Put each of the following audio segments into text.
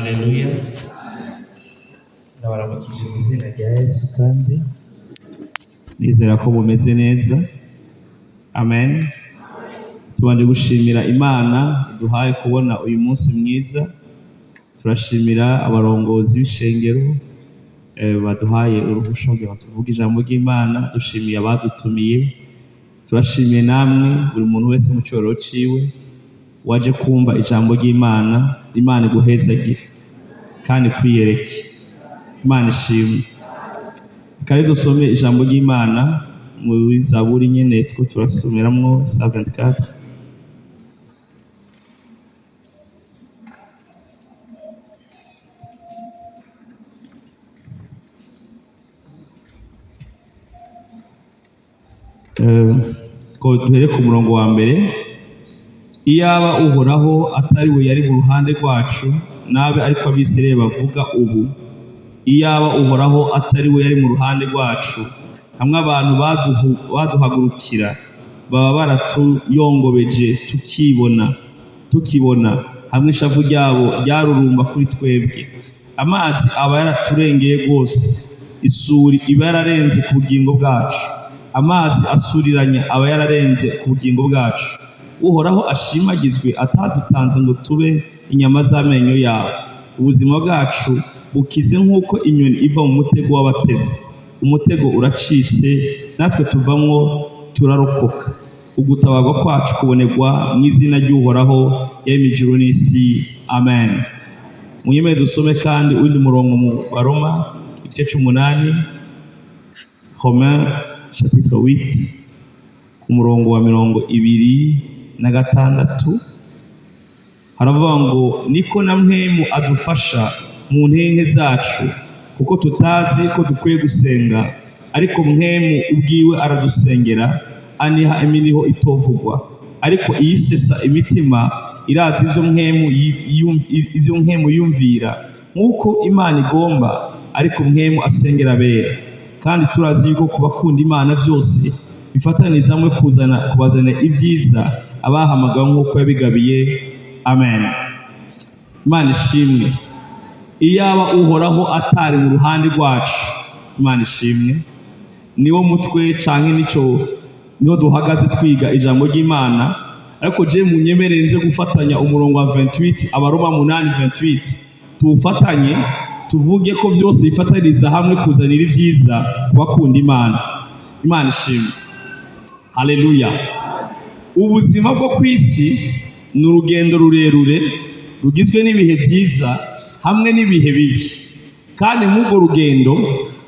Haleluya. Ndabaramukije mu izina rya Yesu kandi nizera ko mumeze neza. Amen. Tubanje gushimira Imana duhaye kubona uyu munsi mwiza. Turashimira abarongozi b'ishengero baduhaye uruhusha kugira ngo tuvuge ijambo ry'Imana. Dushimiye abadutumiye. Turashimiye namwe buri muntu wese mu cyoro ciwe waje kumva ijambo ry'Imana. Imana iguhezagire kandi kwiyereke. Imana ishimwe. Kandi dusome ijambo ry'Imana mu Zaburi nyene two turasomeramwo 74. Ko duhere ku murongo wa mbere. Iyaba Uhoraho atari we yari mu ruhande rwacu, nabe ariko Abisirayeli bavuga ubu. Iyaba Uhoraho atari we yari mu ruhande rwacu, hamwe abantu baduhagurukira baba baratuyongobeje tukibona hamwe ishavu ryabo ryarurumba kuri twebwe. Amazi aba yaraturengeye rwose, isuri iba yararenze ku bugingo bwacu. Amazi asuriranya aba yararenze ku bugingo bwacu. Uhoraho ashimagizwe atadutanze ngo tube inyama z'amenyo yawe. Ubuzima bwacu bukize nk'uko inyoni iva mu mutego w'abatezi. Umutego uracitse, natwe tuvamwo turarokoka. Ugutabarwa kwacu kubonerwa mu izina ry'Uhoraho yaremye ijuru n'isi. Amen. Munyemere dusome kandi undi murongo mu Baroma igice 8, Romains chapitre 8 ku murongo wa 26. Haravuga ngo niko na mwemu adufasha mu ntege zacu, kuko tutazi ko dukwiye gusenga, ariko mwemu ubwiwe aradusengera aniha iminiho itovugwa. Ariko iyisesa imitima irazi ivyo mwemu yumvira, nk'uko Imana igomba, ariko mwemu asengera abera. Kandi turazi yuko kubakunda Imana byose bifataniza hamwe kubazana ibyiza abahamagawe nk'uko yabigabiye. Amen. Imana ishimwe. Iyaba Uhoraho atari mu ruhande rwacu, Imana ishimwe, niwo mutwe canke niho duhagaze twiga ijambo ry'Imana. Ariko je munyemere nze gufatanya umurongo wa 28, Abaroma 8:28, tuwufatanye tuvuge ko byose bifataniza hamwe kuzanira ibyiza kubakunda Imana. Imana ishimwe. Haleluya. Ubuzima bwo kwisi ni urugendo rurerure rugizwe n'ibihe byiza hamwe n'ibihe bibi. Kandi mw'urwo rugendo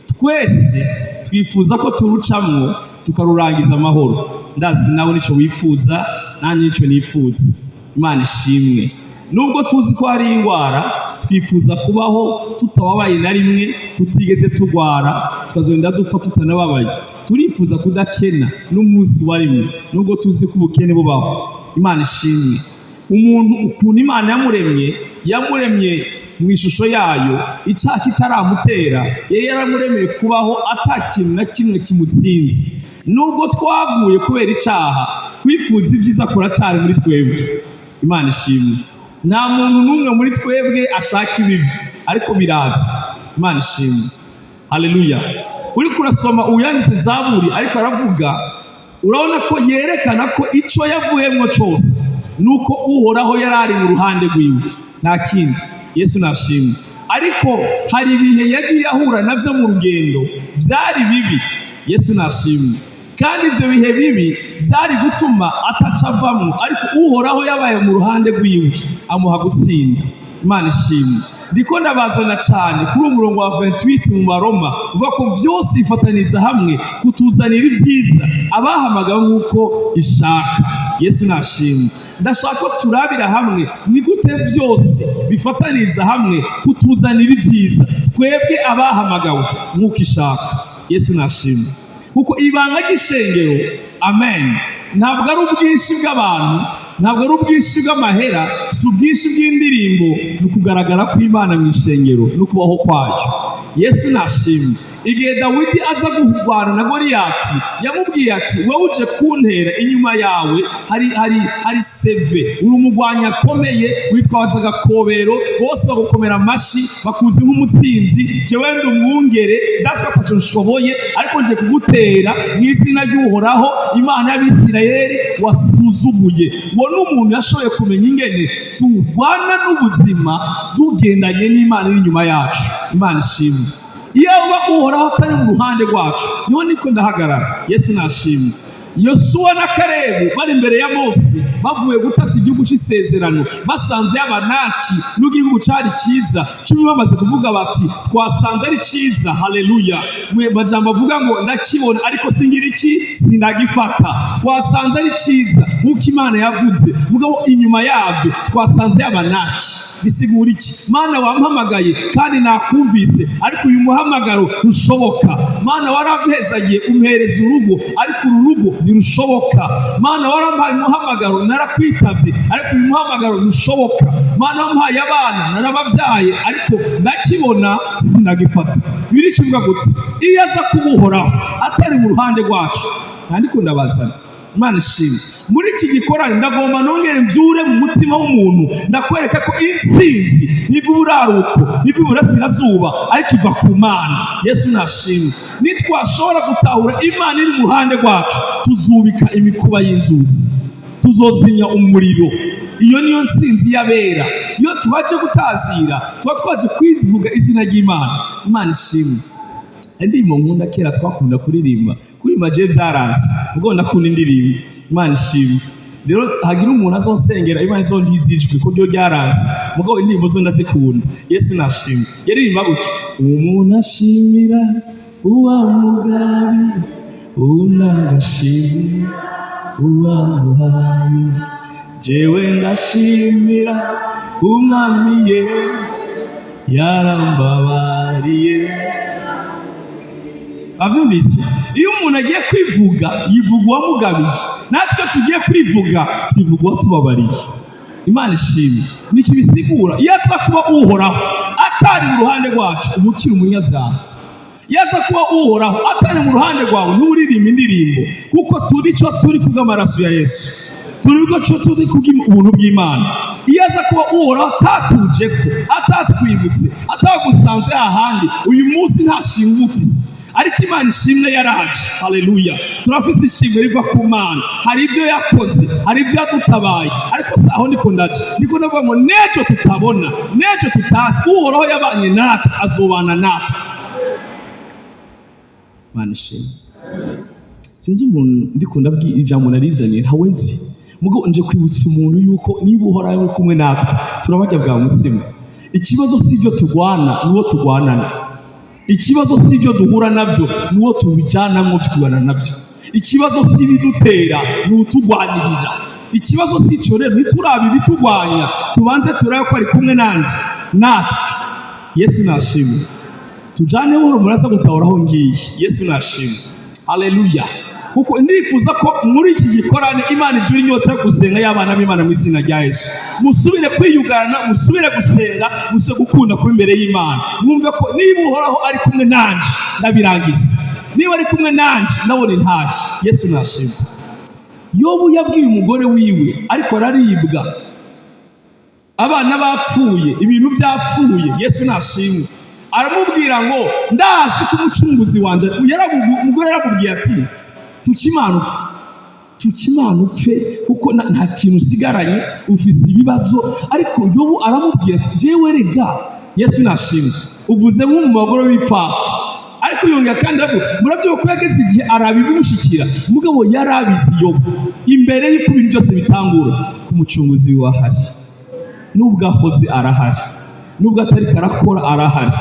twese twifuza ko turucamwo tukarurangiza amahoro. Ndazi nawe nico wifuza, nanjye nico nipfuza. Imana ishimwe. Nubwo tuzi ko hari indwara, twifuza kubaho tutababaye na rimwe, tutigeze tugwara, tukazonda dupfa tutanababaye. Turifuza kudakena n'umunsi wa rimwe, nubwo tuzi ko ubukene bubaho. Imana ishimwe. Umuntu ukuntu Imana yamuremye mu ishusho yayo, icyaha kitaramutera, yari yaramuremeye kubaho atakintu na kimwe kimutsinze. Nubwo twaguye kubera icyaha, kwifuza ibyiza kuracari muri twebwe. Imana ishimwe. Nta muntu n'umwe muri twebwe ashaka ibibi, ariko biraza. Imana ishimwe. Haleluya. Uri kurasoma uyanditse Zaburi, ariko aravuga, urabona ko yerekana ko icyo yavuyemo cyose nuko Uhoraho yarari mu ruhande rwiwe, nta kindi. Yesu nashimwe. Ariko hari ibihe yagiye ahura navyo mu rugendo byari bibi. Yesu nashimwe. Kandi ibyo bihe bibi byari gutuma atacavamwo, ariko Uhoraho yabaye mu ruhande rwiwe amuha gutsinda. Imana ishimwe. Ndiko ndabazana cyane kuri umurongo wa 28 mu Baroma, uvuga ko byose bifataniza hamwe kutuzanira ibyiza abahamagawe nk'uko ishaka. Yesu nashimwe. Ndashaka ko turabira hamwe ni gute byose bifataniza hamwe kutuzanira ibyiza twebwe abahamagawe nk'uko ishaka. Yesu nashimwe. Kuko ibanga ry'ishengero, amen, ntabwo ari ubwinshi bw'abantu, ntabwo ari ubwinshi bw'amahera, si ubwinshi bw'indirimbo, ni ukugaragara kw'Imana mu ishengero no kubaho kwayo. Yesu nashimye. Igihe Dawidi aza guhugwana na Goliyati yamubwiye ati wowe uje kuntera, inyuma yawe hari seve, uri umugwanyi akomeye witwaje agakobero, bose bagukomera amashi bakuzi nk'umutsinzi, jewe ndi umwungere ndatswe ataco nshoboye, ariko nje kugutera mu izina ry'Uhoraho Imana y'Abisirayeli wasuzuguye. Uwo ni umuntu yashoboye kumenya ingene turwana n'ubuzima tugendanye n'Imana iri inyuma yacu. Imana ishimwe. Iyo Uhoraho atari mu ruhande rwacu niho niko ndahagarara. Yesu nashimwe. Yosuwa na Kalebu bari imbere ya Mose bavuye gutata igihugu cy'isezerano, basanze y'Abanaki n'igihugu cyari cyiza. Cumi bamaze kuvuga bati twasanze ari cyiza, haleluya. Mwe bajambo bavuga ngo ndakibona ariko singira iki, sinagifata. Twasanze ari cyiza nk'uko Imana yavuze, mugabo inyuma yabyo twasanze y'Abanaki. Bisigura iki? Mana wampamagaye kandi nakumvise, ariko uyu muhamagaro ntushoboka. Mana warampezagiye umpereza urugo, ariko uru rugo ntirushoboka. Mana warampaye umuhamagaro narakwitavye, ariko uyu muhamagaro ntushoboka. Mana wampaye abana narabavyaye, ariko ndakibona sinagifata. Birikivuga gute? Iyo aza kubuhoraho atari mu ruhande rwacu, nandiko ndabazana. Imana ishimwe. Muri iki gikorane ndagomba nongere mbyure mu mutima w'umuntu, ndakwereka ko intsinzi niva uburaruko, niva iburasirazuba, ariko iva ku Mana. Yesu nashimwe. Nitwashobora gutahura Imana iri mu ruhande rwacu, tuzubika imikuba y'inzuzi, tuzozinya umuriro. Iyo niyo ntsinzi y'abera. Iyo tubaje gutazira tuba twaje kwizivuga izina ry'Imana. Imana ishimwe. Indirimbo nkunda kera twakunda kuririmba je byaranze, ubwo ndakunda indirimbo. Imana ishimwe. Rero hagira umuntu azonsengera Imana izondizijwe ko ryo ryaranze, mugabo indirimbo zo ndazikunda. Yesu nashimwe. Yaririmba gutya: umuntu ashimira uwamugabi, unagashimira uwamuhaye, jewe ndashimira umwami Yesu yarambabariye. Avyumvise? Iyo umuntu agiye kwivuga yivuga uwamugabiye, natwe tugiye kwivuga twivuga uwatubabariye. Imana ishimwe. Niki bisigura? Iyo aza kuba Uhoraho atari mu ruhande rwacu, umukiri umunyabyaha. Iyo aza kuba Uhoraho atari mu ruhande rwawe, n'uririmba indirimbo, kuko turi cyo turi kubw'amaraso ya Yesu, turi cyo turi kubw'ubuntu bw'Imana. Iyo aza kuba Uhoraho atatujeko, atatwibutse, atagusanze ahandi, uyu munsi nta shimwe ufise. Ariko Imana ishimwe yaraje, haleluya. Turafise ishimwe riva ku Mana. Hari ibyo yakoze, hari ibyo yadutabaye, ariko saho ndiko ndaje, ndiko ndavuga ngo nejo tutabona, nejo tutazi, Uhoraho yabanye natwe azobana natwe. Imana ishimwe. Sinzi umuntu ndiko ndabwira ijambo narizanye ntawe nzi, mugo nje kwibutsa umuntu yuko niba Uhoraho ari kumwe natwe turabajya bwa mutima. Ikibazo si ibyo turwana, nuwo turwanana. Ikibazo si ibyo duhura nabyo, nuwo tubijyanamo twibana nabyo. Ikibazo si ibidutera, nuwo turwanirira. Ikibazo si icyo rero, ntiturabe ibitugwanya, tubanze turabe ko ari kumwe natwe. Yesu nashimwe. Tujane buhoro muraza gutahoraho ngiye. Yesu nashimwe. Haleluya. Kuko ndifuza ko muri iki gikorane Imana ijuri inyota yo gusenga y'abana b'Imana mu izina rya Yesu. Musubire kwiyugana, musubire gusenga, musubire gukunda kuba imbere y'Imana. Mwumve ko niba Uhoraho ari kumwe nanje ndabirangiza, niba ari kumwe nanje nabone ntashye. Yesu nashimwe. Yobu yabwiye umugore wiwe, ariko araribwa, abana bapfuye, ibintu byapfuye. Yesu nashimwe. Aramubwira ngo ndazi ko umucunguzi wanje. Umugore yaramubwiye ati tukimana kuko nta kintu usigaranye, ufise ibibazo. Ariko Yobu aramubwira ati jewe rega. Yesu nashimwe. Uvuze nk'umu bagore b'ipfapfa, ariko yongera kandi murabyo ko yageze igihe arabimushikira. Mugabo yarabizi Yobu imbere y'uko ibintu byose bitangura, ku mucunguzi wahari. Nubwo akoze arahari, nubwo atari karakora arahari,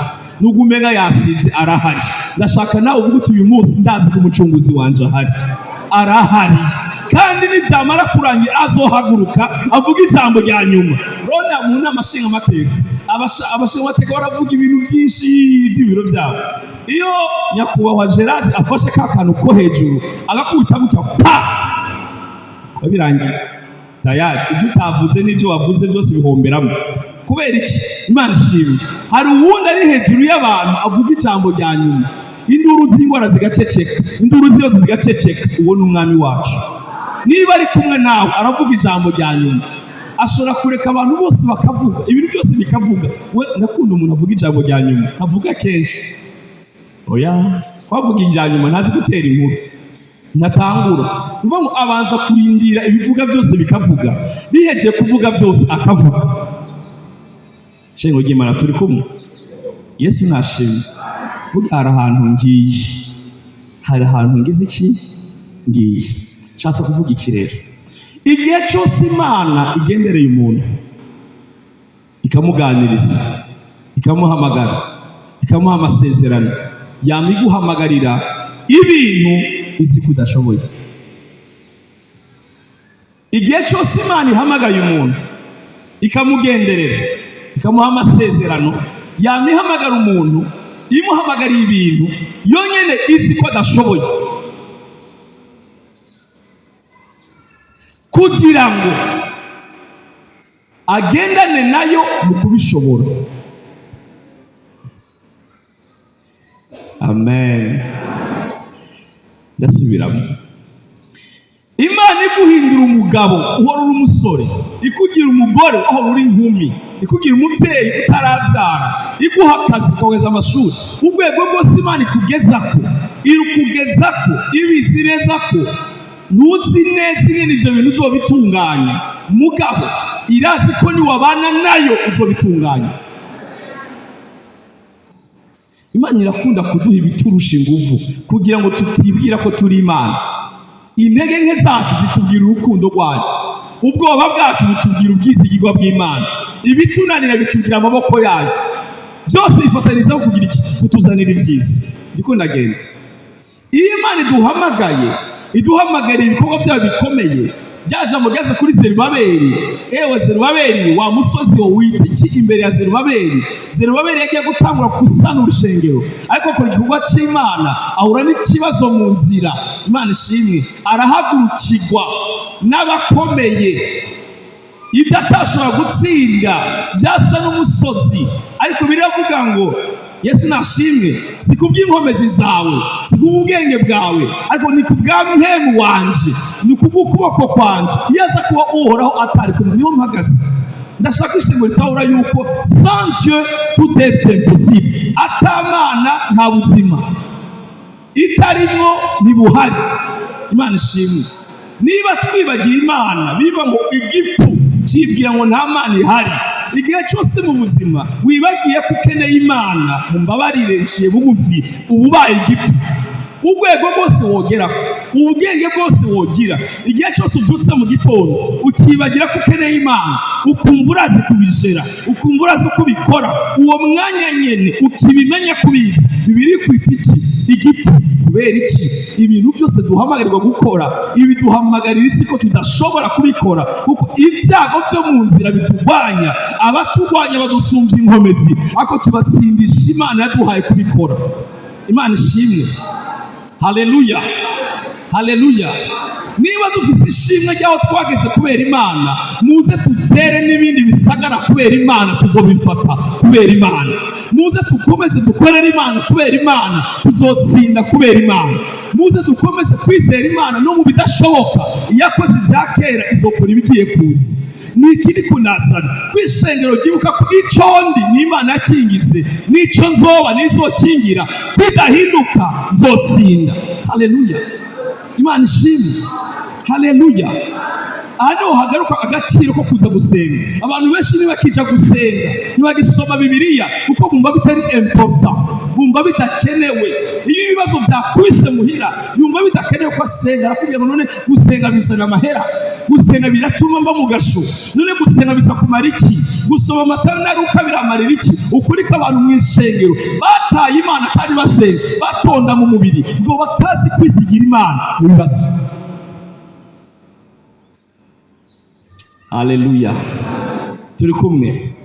nubwo umenga yasivye arahari. Ndashaka nawe uvuga uyu munsi ndazi ko umucunguzi wanje arahari, kandi nibyamara kurangira azohaguruka avuga ijambo rya nyuma. Rona mu nama nshinga amateka, abashinga amateka baravuga ibintu byinshi by'ibiro byabo. Iyo nyakubahwa Gerard afashe ka kantu ko hejuru agakubita gutya pa, birangiye tayari. Ibyo utavuze n'ibyo wavuze byose bihomberamo. kubera iki? Imana ishimwe. Hari uwundi ari hejuru y'abantu avuga ijambo rya nyuma, induru z'ingwara zigaceceka, induru zose zigaceceka. Uwo ni umwami wacu. Niba ari kumwe nawe aravuga ijambo rya nyuma, ashobora kureka abantu bose bakavuga, ibintu byose bikavuga. We ndakunda umuntu avuga ijambo rya nyuma, avuga kenshi. Oya, kwavuga ijambo nyuma ntazi gutera inkuru, ntatangura. Uvuga ngo abanza kurindira ibivuga byose bikavuga, bihejeje kuvuga byose akavuga. Shengo ry'Imana turi kumwe. Yesu nashimye. Burya hari ahantu ngiye, hari ahantu ngize iki ngiye, nshatse kuvuga iki rero. Igihe cyose Imana igendereye umuntu ikamuganiriza, ikamuhamagara, ikamuha amasezerano, yamiguhamagarira ibintu izi kudashoboye. Igihe cyose Imana ihamagaye umuntu ikamugenderera, ikamuha amasezerano, yamihamagara umuntu imuhamagariye ibintu yonyene izi ko adashoboye, kugira ngo agendane nayo mu kubishobora. Amen. Ndasubiramo. Imana iguhindura umugabo uhora uri umusore, ikugira umugore uhora uri inkumi, ikugira umubyeyi utarabyara, iguha akazi ukageza amashuri. Urwego rwose Imana ikugezako, irukugezako ibizi neza ko ntuzi neza ingene ivyo bintu uzobitunganya, mugabo irazi ko niwabana nayo uzobitunganya. Imana irakunda kuduha ibiturusha inguvu kugira ngo tutibwira ko turi Imana. Intege nke zacu zitubwira urukundo rwayo, ubwoba bwacu butubwira ubwizigirwa bw'Imana, ibitunanira bitubwira amaboko yayo. Byose bifatanyiriza kugira iki? Kutuzanira ibyiza. Ndiko ndagenda. Iyo Imana iduhamagaye, iduhamagarira ibikorwa byayo bikomeye, byaje amugeze kuri Zerubabeli. Ewe Zerubabeli, wa musozi wo wite iki imbere ya Zerubabeli? Zerubabeli yagiye gutangura gusana urushengero, ariko akora igikorwa cy'Imana ahura n'ikibazo mu nzira. Imana ishimwe, arahagurukirwa n'abakomeye. Ibyo atashobora gutsinda byasa n'umusozi, ariko biravuga ngo Yesu nashimwe, si kubw'inkomezi zawe, si kubw'ubwenge bwawe, ariko ni kubwa mpemu wanje, ni kubw'ukuboko kwanje. Iyo aza kuba uhoraho atari kumwe, niho mpagaze. Ndashaka ishingiro ritahura yuko sans Dieu tout est impossible. Atamana nta buzima, itarimo ntibuhari. Imana ishimwe. Niba twibagiye Imana, biva ngo igipfu kibwira ngo nta Mana ihari. Igihe cyose mu buzima wibagiye ko ukeneye Imana, mumbabarire nciye bugufi, ububaye igipfu. Urwego rwose wogera, ubwenge bwose wogira, igihe cyose ubyutse mu gitondo ukibagira ko ukeneye Imana, ukumva urazi kubijera, ukumva urazi kubikora, uwo mwanya nyene ukibimenya kubizi, bibiri kwita iki? Igipfu. Kubera iki? Ibintu byose duhamagarirwa gukora, ibi duhamagarira iki ko tudashobora kubikora, kuko ibyago byo mu nzira bitugwanya. Abatugwanya badusumbya inkomezi, ako tubatsindisha Imana yaduhaye kubikora. Imana ishimwe. Haleluya, haleluya. Niba dufise ishimwe ryaho twageze kubera Imana, muze tutere n'ibindi bisagara kubera Imana, tuzobifata kubera Imana. Muze dukomeze dukorera Imana kubera Imana, tuzotsinda kubera Imana. Muze dukomeze kwizera Imana no mu bidashoboka. Iyakoze ibya kera izokora ibigiye kuza. Ni ikindi kunazana kwishengero gibuka ko icondi ni Imana yakingize, nico nzoba nizokingira, bidahinduka nzotsinda. Haleluya. Imana ishimwe. Haleluya. Hano hagaruka agaciro ko kuza gusenga. Abantu benshi ntibakija gusenga, ntibagisoma Bibiliya kuko bumva bitari important, bumva bitakenewe. Iyo ibibazo byakubise muhira, yumva bitakenewe ko asenga. Arakubwira ngo none gusenga bisana amahera, gusenga biratuma mba mu gasho, none gusenga bisa kumara iki? Gusoma Matayo na Luka biramarira iki? Ukuri ko abantu mu ishengero bataye Imana kandi basenga, batonda mu mubiri ngo batazi kwizigira Imana mu bibazo. Haleluya. Turi kumwe.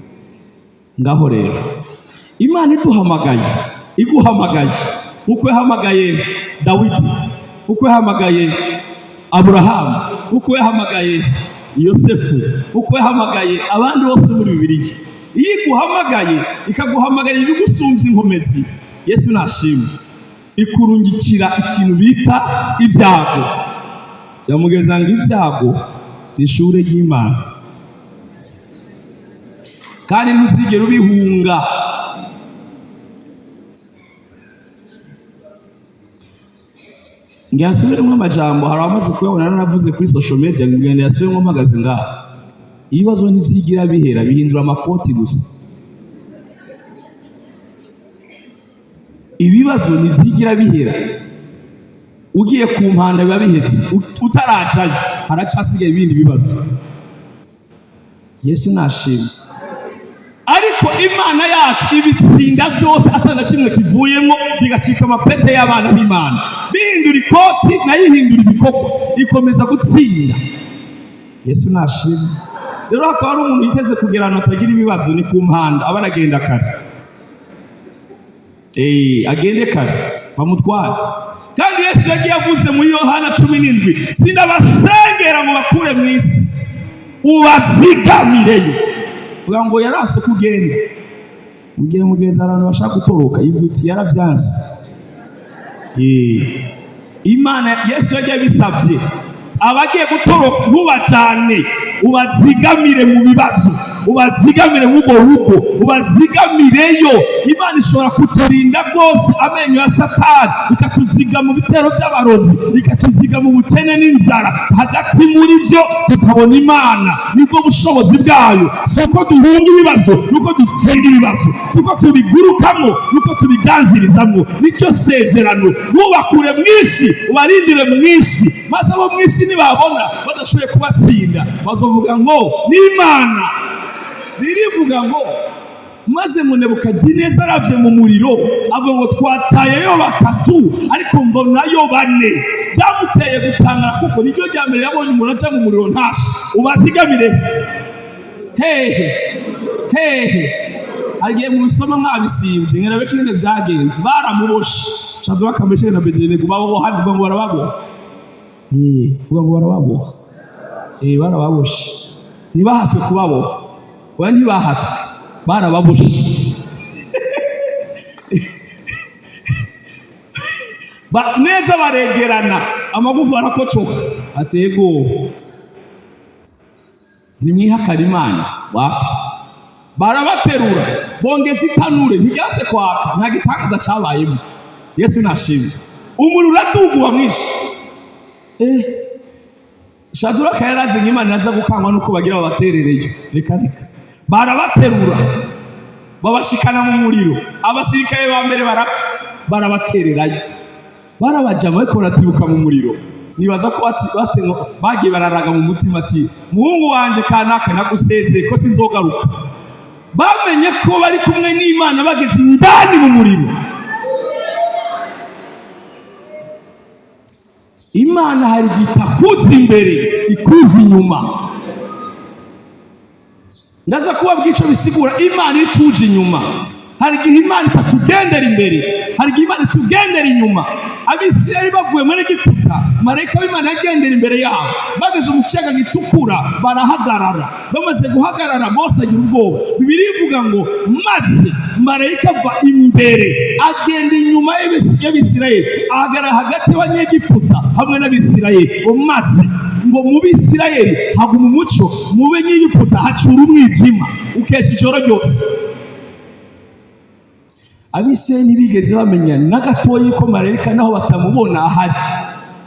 Ngaho rero Imana iduhamagaye, iguhamagaye uko yahamagaye Dawidi, uko yahamagaye Aburahamu, uko yahamagaye Yosefu, uko yahamagaye abandi bose muri Bibiliya. iyo iguhamagaye ikaguhamagarira ibigusumbya inkomezi, Yesu nashimwe, ikurungikira ikintu bita ibyago. Yamugeza ngo ibyago ni ishure ry'Imana kandi ntuzigere ubihunga. Ngasubiremo amajambo hari abamaze kuyabona naravuze kuri social media, ngende yasubiremo mpagaze ngaha. Ibibazo ntivyigira bihera, bihindura amakoti gusa. Ibibazo ntivyigira bihera, ugiye ku mpanda biba bihetse, utarajayo haracasigaye ibindi bibazo. Yesu nashimwe. Ariko Imana yacu ibitsinda byose atana kimwe kivuyemo, bigacika amapete y'abana b'Imana, bihindura ikoti nayo ihindura ibikoko, ikomeza gutsinda. Yesu nashimwe. Rero hakaba ari umuntu yiteze kugerana atagira ibibazo, ni ku mpanda aba aragenda kare. Agende kare bamutware. Kandi Yesu yagiye avuze muri Yohana 17, sinabasengera ngo bakure mu isi, ubazigamireyo. Vuga ngo yarase kugenda, mugiye mugenza abantu bashaka gutoroka, yivuti yaravyanse. Imana Yesu yagiye bisavye abagiye gutoroka ntubajane, ubazigamire mu bibazo, ubazigamire mu rugo, ubazigamireyo. Imana ishobora kuturinda rwose amenyo ya Satani, ikatuziga mu bitero by'abarozi, ikatuziga mu bukene n'inzara. Hagati muri byo tukabona Imana, nibwo bushobozi bwayo. Soko duhunga ibibazo, nuko dutsinda ibibazo, soko tubigurukamo, nuko tubiganzirizamo. Nicyo sezerano, nubakure mu isi, ubarindire mu isi, maze abo mu isi nibabona badashoboye kubatsinda, bazovuga ngo n'Imana. Ririvuga ngo maze Nebukadineza aravye mu muriro, avuga ngo twatayeyo 3 ariko mbonayo 4. Byamuteye gutangara kuko niryo rya mbere yabonye umuntu aca mu muriro ntashe. Ubazigamire hehe agiye mu bisoma nk'abisimbye, ngera bekinde byagenze, baramuboshe shadu bakameshe na Bedenego babo handi ngo barababoha. Vuga ngo barababoha. Barababoshe. Nibahatswe kubaboha, oya ntibahatswe, barababoshe. Neza baregerana, amagufa arakocoka, atego nimwihakana Imana wapi. Barabaterura bongeza itanure, ntiryase kwaka, nta gitangaza cyabayemo. Yesu nashimwe. Umuriro uraduguwa mwinshi. Shaduraka yarazi Imana yaza gukangwa nuko bagira babaterereye. Reka barabaterura babashikana mu muriro, abasirikare ba mbere barapfa, barabatererayo, barabajama ariko baratibuka mu muriro. Nibaza ko bagiye bararaga mu mutima ati muhungu wanje kanaka nagusezeye ko sinzogaruka. Bamenye ko bari kumwe n'Imana bageze indani mu muriro. Imana hari gitakuza imbere ikuza inyuma. Ndaza kubabwira ico bisigura Imana ituje inyuma. Hari gihe Imana itatugendera imbere, hari gihe Imana itugendera inyuma. Abisirayeli bavuye muri Egiputa, marayika w'Imana yagendera imbere yabo, bageze mu kiyaga gitukura barahagarara. Bamaze guhagarara Mose agira ubwoba. Bibiliya ivuga ngo maze marayika ava imbere agenda inyuma y'Abisirayeli, ahagarara hagati y'Abanyegiputa hamwe n'Abisirayeli. Maze ngo mu Bisirayeli haguma umuco, mu Banyegiputa hacura umwijima ukesha ijoro ryose. Abisirayeli ntibigeze bamenya na gatoya ko marayika naho batamubona ahari.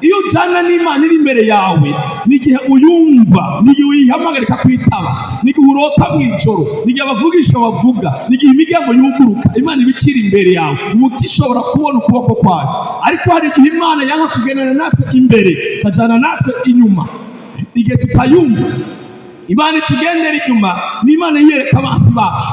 Iyo ujana n'Imana iri imbere yawe, n'igihe uyumva, n'igihe uyihamagarika kwitaba, n'igihe urota mw'ijoro, n'igihe abavugisha bavuga, n'igihe imiryango yuguruka, Imana ibikira imbere yawe, umuti ishobora kubona ukuboko kwawe. Ariko hari igihe Imana yanga kugendana natwe imbere, ikajana natwe inyuma. Igihe tutayumva, Imana itugendera inyuma, n'Imana yiyereka abansi bacu,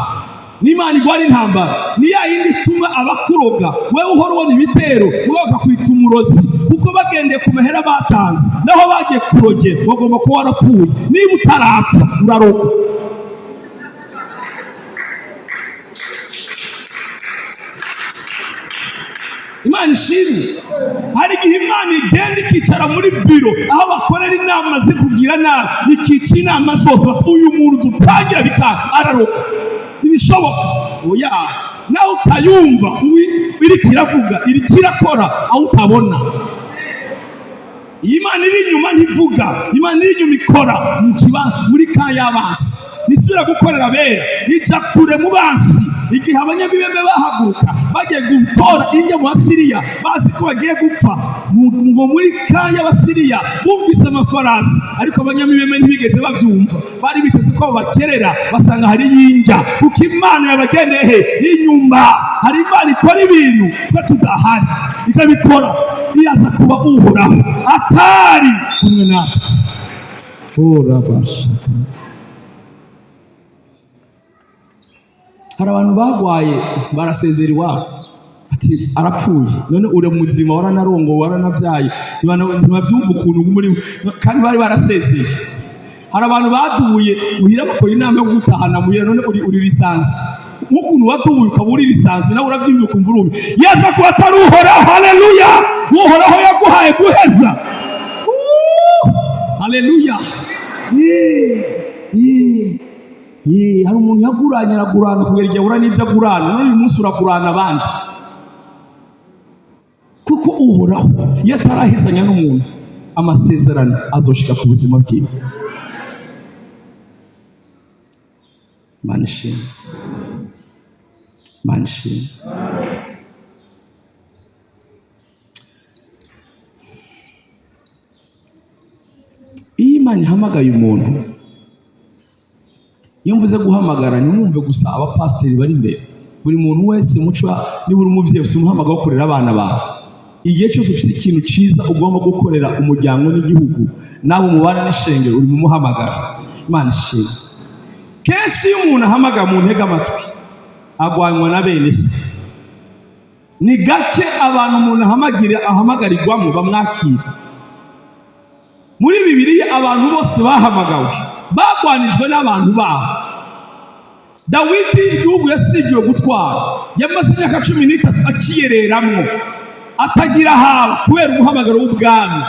n'Imana igwana intambara. Ni ya yindi ituma abakuroga wewe uhora ubona ibitero bakakwita umurozi, kuko bagendeye ku mahera batanze, naho bagiye kurogera bagomba kuba warapfuye. Niba utarapfa uraroga. Imana ishimwe. hari igihe Imana igenda ikicara muri biro aho bakorera inama zikugira nabi, ikica inama zose, uyu muntu dutangira bikanga araroka, ibishoboka oya, nawe utayumva iri kiravuga, iri kirakora aho utabona. Imana iri inyuma ntivuga, Imana iri inyuma ikora mu kibanza muri Kayabasi, nisubira gukorera bera, ija kure mu basi. Igihe abanyabibembe bahaguruka bagiye gutora injya mu Basiriya, bazi ko bagiye gupfa muri Kayabasiriya, bumvise amafarasi, ariko abanyabibembe ntibigeze babyumva, bari biteze ko bakerera, basanga hari y'injya, kuko Imana yabageneye inyuma. Hari Imana ikora ibintu twe tudahari, ikabikora iyaza kuba Uhoraho atari kumwe natwe. Hari abantu bagwaye barasezera iwabo, ati arapfuye, none uri muzima, waranarongo, waranabyaye, ntibabyumva ukuntu muri kandi bari barasezeye. Hari abantu badubuye uhira bakora inama yo gutahana muhira, none uri lisansi, nk'ukuntu wadubuye ukaba uri lisansi, nawe urabyimye ukumva urumye. Yesu ko atari Uhoraho, haleluya, Uhoraho yaguhaye guheza. Haleluya. Hari umuntu yaguranye aragurana kugera igihe abura n'ibyo agurana, none uyu munsi uragurana abandi, kuko Uhoraho iyo atarahizanya n'umuntu amasezerano azoshika ku buzima bwiwe. Imana ishimwe, Imana ishimwe. Iyo Imana ihamagaye umuntu, iyo mvuze guhamagara ntimwumve gusa abapasiteri bari imbere, buri muntu wese muco, niba uri umubyeyi ufite umuhamagaro wo gukorera abana bawe, igihe cyose ufite ikintu cyiza ugomba gukorera umuryango n'igihugu, nawe umubana n'ishengero, uri mu muhamagaro. Imana ishimwe. Kenshi iyo umuntu ahamagara mu ntege amatwi agwanywa na bene se. Ni gake abantu umuntu ahamagarirwamo bamwakira. Muri Bibiliya abantu bose bahamagawe bagwanijwe n'abantu babo. Dawidi igihugu yasigiwe gutwara, yamaze imyaka 13 akiyereramwo, atagira haba kubera umuhamagaro w'ubwami.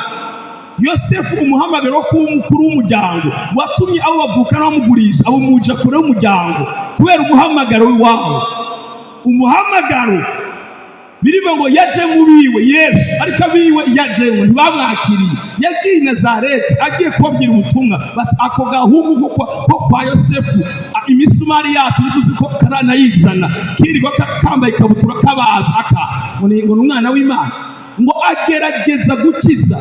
Yosefu umuhamagaro wo kuba umukuru w'umuryango watumye abo bavukana bamugurisha, abo muja kure y'umuryango kubera umuhamagaro w'iwabo. Umuhamagaro birivuga ngo yaje mu biwe Yesu, ariko abiwe yajemwe ntibamwakiriye. Yagiye i Nazareti agiye kubabwira ubutumwa, bati ako gahugu ko kwa Yosefu imisumari yacu tuzi ko karanayizana, kirirwa kambaye ikabutura kabaza ngo ni umwana w'Imana, ngo agerageza gukiza.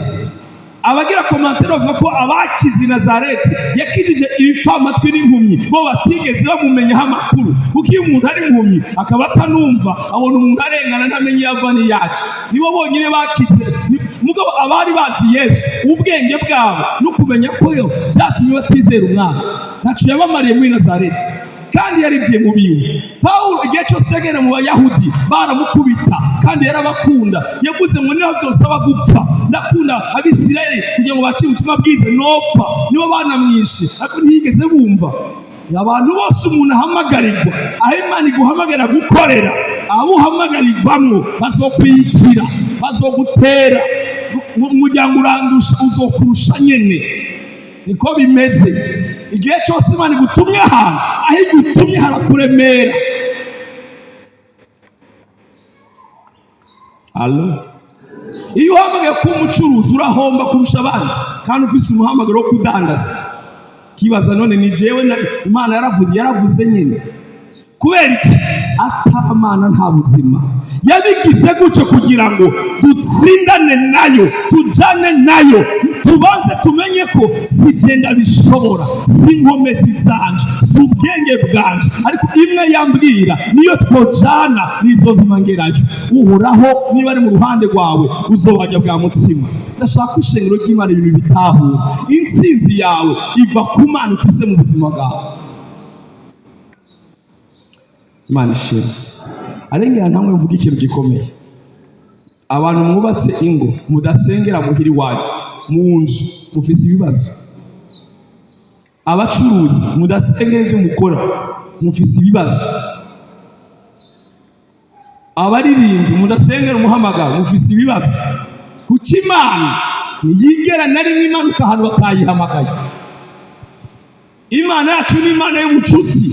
Abagira komantere bavuga ko abakize i Nazareti yakijije ibipfamatwi n'impumyi, bo batigeze bamumenyaho amakuru, kuko iyo umuntu ari impumyi akaba atanumva, abona umuntu arengana ntamenye iyo ava n'iyaca, nibo bonyine bakize. Mugabo abari bazi Yesu, ubwenge bwabo no kumenya ko yo byatumye batizera umwana, ntacyo yabamariye muri Nazareti, kandi yaribwiye mu biwe. Pawulo igihe cyose yagenda mu Bayahudi baramukubita, kandi yarabakunda, yavuze ngo niho byose aba gupfa, ndakunda Abisirayeli kugira ngo bakire ubutumwa bwiza, nopfa nibo banamwishe, ariko ntiyigeze bumva. Abantu bose umuntu ahamagarirwa, aho Imana iguhamagara gukorera, abo uhamagarirwamwo bazokwiyicira, bazogutera, umuryango urandusha uzokurusha nyene. Niko bimeze igihe cyose Imana igutumye ahantu, aho igutumye harakuremera. Iyo uhamagaye kuba umucuruzi urahomba kurusha abandi, kandi ufise umuhamagaro wo kudandaza. Kibaza none ni jewe Imana yaravuze nyine, kubera iki? Atamana nta buzima. Yabigize gutyo kugira ngo dutsindane nayo, tujane nayo, tubanze tumenye ko si genda bishobora, si inkomezi zanje, si ubwenge bwanje, ariko imwe yambwira niyo twojana nizo mpimangerayo. Uhoraho niba ari mu ruhande rwawe uzobajya bwa mutsima. Ndashaka ishengero ry'Imana ibintu bitahura, intsinzi yawe iva ku Mana ufise mu buzima bwawe. Imana ishimwe. Arengera ntamwe mvuga ikintu gikomeye. Abantu mwubatse ingo mudasengera muhiri wanyu, mu nzu mufise ibibazo. Abacuruzi mudasengera ibyo mukora mufise ibibazo. abaririmbyi mudasengera umuhamagaro mufise ibibazo, kuki Imana ntiyigera na rimwe imanuka ahantu batayihamagaye? Imana yacu ni Imana y'ubucuti,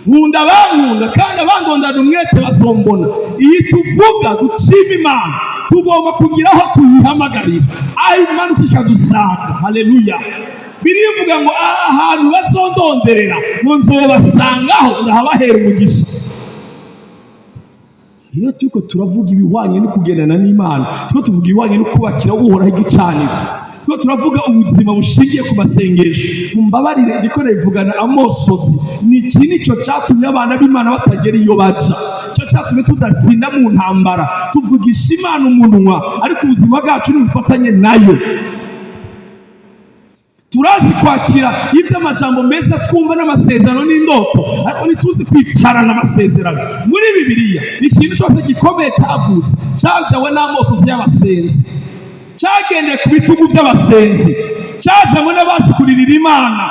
nkunda bankunda kandi abandondana umwete bazombona. Iyi tuvuga ducima Imana tugomba kugira aho tuyihamagarira, aho imanuka ikadusanga. Haleluya! birivuga ngo ahantu bazondonderera ngo nzobasangaho ndahabahera umugisha. Iyo turiko turavuga ibihwanye no kugendana n'Imana, turiko tuvuga ibihwanye no kubakira uhoraho igicaniro, turiko turavuga ubuzima bushingiye ku masengesho. Mumbabarire ndiko ndivugana amosozi, ni iki nicyo cyatumye abana b'Imana batagera iyo baja, cyo cyatumye tudatsinda mu ntambara. Tuvugisha Imana umunwa ariko ubuzima bwacu nibufatanye nayo. Turazi kwakira iby'amajambo meza twumva n'amasezerano n'indoto, ariko ntituzi kwicarana amasezerano. Muri Bibiliya ikintu cyose gikomeye cyavutse cyabyawe n'amosozi y'abasenzi, cyagendeye ku bitugu by'abasenzi, cyazanywe n'abazi kuririra Imana.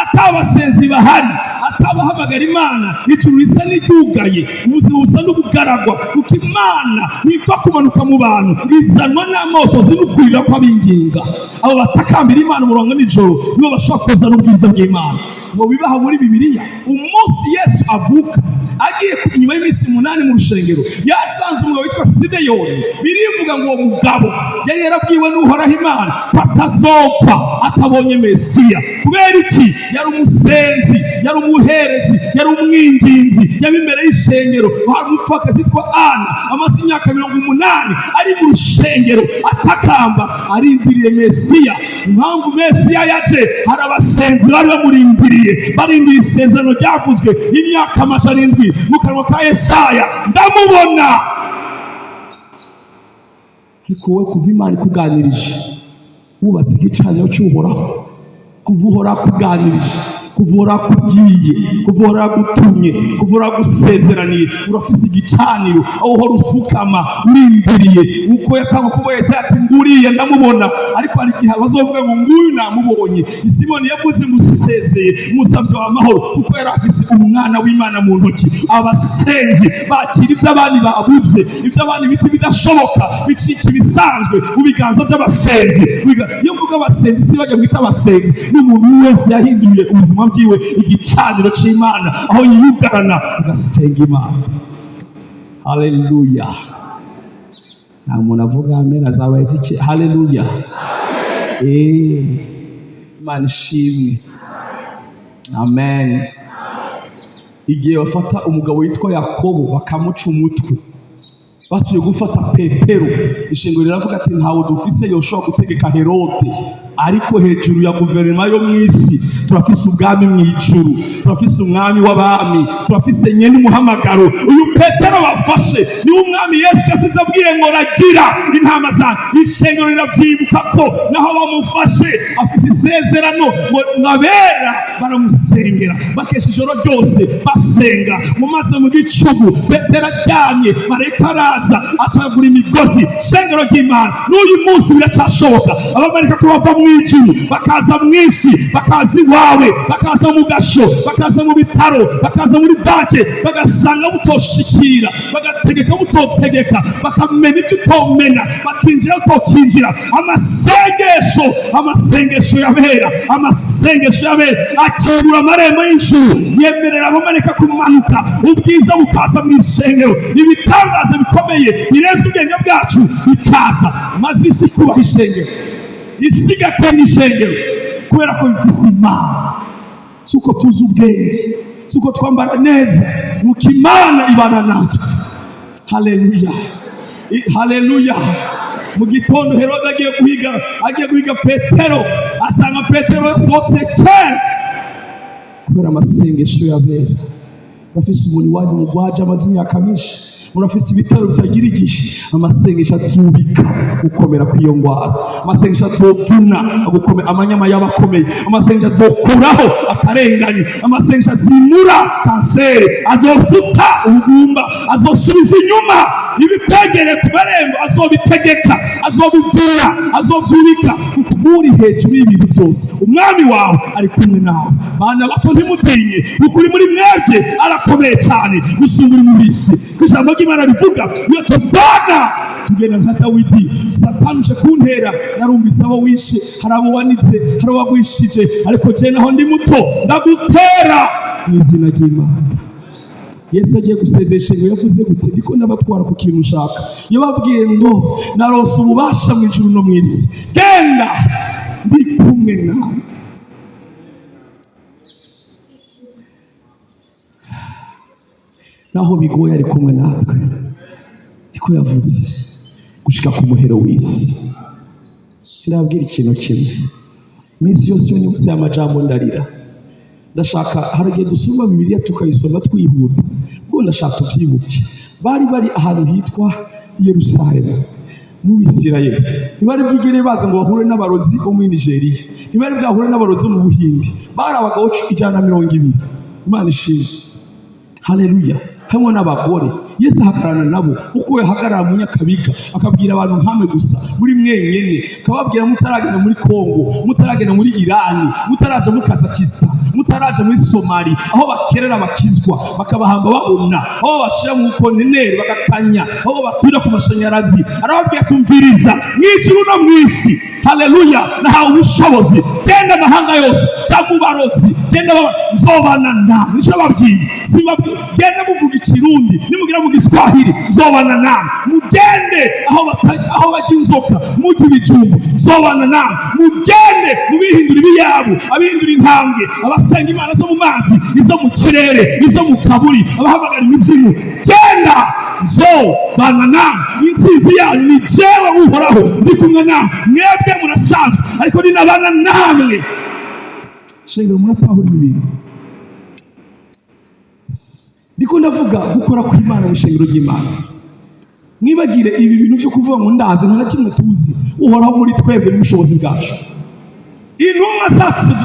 Atabasenzi bahari, atabahamagara Imana, ijuru risa n'iryugaye, ubuzima busa n'ubugaragwa, kuko Imana ntipfa kumanuka mu bantu, izanwa n'amosozi n'ukurira kw'abinginga. Abo batakambira Imana umurongo n'ijoro nibo bashobora kuzana ubwiza bw'Imana. Ngo bibaha muri Bibiliya, umunsi Yesu avuka agiye nyuma y'iminsi 8 mu rushengero, yasanze umugabo witwa Simeyoni. Birivuga ngo uwo mugabo yari yarabwiwe n'uhoraho Imana ko atazopfa atabonye Mesiya. Kubera iki? Yari umusenzi, yari umuherezi, yari umwinginzi, yari imbere y'ishengero. Hari umupfakazi witwa Ana amaze imyaka 80 ari mu rushengero atakamba arindiriye Mesiya. Impamvu Mesiya yaje, hari abasenzi bari bamurindiriye, barindiriye isezerano ryavuzwe imyaka 700 mu kanwa ka Yesaya. Ndamubona. Ariko wowe kuva Imana ikuganirije, wubatse igicaniro cy'uhoraho, kuva Uhoraho akuganirije, kuva Uhoraho akubwiye, kuva Uhoraho agutumye, kuva Uhoraho agusezeraniye, urafise igicaniro aho uhora ufukama urindiriye. Uko yatanga kuba Yesaya ati nguriye ndamubona, ariko hari igihe bazovuga ngo nguyu namubonye. Simoni yavuze musezeye umusavyo w'amahoro, kuko yari afise umwana w'Imana mu ntoki. Abasenzi bakira ibyo abandi babuze, ibyo abandi biti bidashoboka bicika ibisanzwe mu biganza by'abasenzi. Iyo mvuga abasenzi sibajya mwita abasenzi, n'umuntu wese yahinduye ubuzima bwiwe igicaniro c'Imana, aho yiyugarana ugasenga Imana. Haleluya! nta muntu avuga amen azabaye iki? Haleluya! Imana ishimwe. Amen. Igihe bafata umugabo witwa Yakobo bakamuca umutwe, basuye gufata Petero, ishengero riravuga ati ntawe dufise yoshobora gutegeka Herode, ariko hejuru ya guverinoma yo mw'isi turafise ubwami mw'ijuru, turafise umwami w'abami, turafise nyene umuhamagaro. Uyu Petero bafashe ni umwami Yesu yasize abwiye ngo ragira intama zanjye. Ishengero riravyibuka ko naho bamufashe afise isezerano ngo nabera baramusengera, bakesha ijoro ryose basenga. Mu maze mu gicugu Petero aryamye, marayika araza acagura imigozi. Ishengero ry'Imana n'uyu munsi biracashoboka, abamarayika ko bava mw'ijuru bakaza mw'isi, bakaza iwawe, bakaza mu gasho, bakaza mu bitaro, bakaza muri banke, bagasanga butoshikira, bagategeka butotegeka, bakamena ivyo utomena, bakinjira utokinjira. Amasengesho yabera, amasengesho yabera akebura amarembo y'ijuru, yemerera abamarayika kumanuka, ubwiza bukaza mw'ishengero, ibitangaza bikomeye bireza ubwenge bwacu bikaza, maze isi kubaha ishengero, isi igatera ishengero, kubera ko bifise Imana. Suko tuzi ubwenge, suko twambara neza, nuko Imana ibana natwe. Haleluya! Haleluya! Mu gitondo Herode agiye guhiga Petero, asanga Petero yasohotse cyane, kubera amasengesho yabera. Urafise umuntu waje mu gwaje amaze imyaka myinshi, urafise ibitaro bitagira igihe, amasengesho azubika gukomera kw'iyo ngwara, amasengesho azovuna gukomera amanyama y'abakomeye, amasengesho azokuraho akarengane, amasengesho azimura kanseri, azofuta ubugumba, azosubiza inyuma ibikwegereye ku marembo, azobitegeka, azobivura, azovyubika, kuko uri hejuru y'ibintu byose. Umwami wawe ari kumwe nawe. Bana bato ntimutinye, ukuri muri mwebwe arakomeye cyane gusumba uri mu bisi. Ijambo ry'Imana rivuga iyo tubana tugenda nka Dawidi. Satani uje kuntera, narumvise abo wishe, hari abo wanize, hari abo wagwishije, ariko je naho ndi muto ndagutera mu izina ry'Imana. Yesu agiye gusezesha ngo yavuze gute? Ndiko ndabatwara ku kintu ushaka. Yababwiye ngo narose ububasha mu ijuru no mu isi, genda ndi kumwe nawe. Naho bigoye ari kumwe natwe, niko yavuze, gushika ku muhero w'isi. Ndababwira ikintu kimwe, iminsi yose iyo nyibutse amajambo ndarira. Ndashaka hari igihe dusoma Bibiliya tukayisoma twihuta, ubwo ndashaka tuvyibuke. Bari ahantu hitwa Yerusalemu mu Isirayeli. Ntibari bwigere baza ngo bahure n'abarozi bo muri Nigeria, ntibari bwahure n'abarozi mu Buhindi. Bari abagabo 120. Imana ishimwe, haleluya. Hamwe n'abagore Yesu ahagararana nabo uko yahagarara mu Nyakabiga, akabwira abantu nkame gusa muri mwenyene, akababwira mutaragenda muri Kongo, mutaragenda muri Irani, mutaraje mu Kazakistan, mutaraje muri Somali, aho bakerera bakizwa bakabahamba babona, aho bashira mu kontineri bagakanya, aho batura ku mashanyarazi. Arababwira tumviriza mw'ijuru no mw'isi, haleluya, nahawe ubushobozi, genda amahanga yose cyangwa ubarozi, genda nzobana nawe. Nico babwiye, simbabwiye genda muvuga Ikirundi, nimugira mu Giswahili nzobana nawe. Mugende aho bajya inzoka, mujya ibijumbu, nzobana nawe. Mugende mubihindura ibiyabo, abihindura intambwe, abasenga imana zo mu mazi, izo mu kirere, izo mu kaburi, abahamagara imizimu, genda nzobana nawe. Intsinzi yanyu ni jewe Uhoraho, ndi kumwe nawe. Mwebwe murasanzwe, ariko ninabana namwe. Shengero murapahura ibintu. Ndiko ndavuga gukora ku Imana n'ishengero ry'Imana. Mwibagire ibi bintu byo kuvuga ngo ndaze nta kimwe tuzi. Uhoraho muri twebwe n'ubushobozi bwacu. Intumwa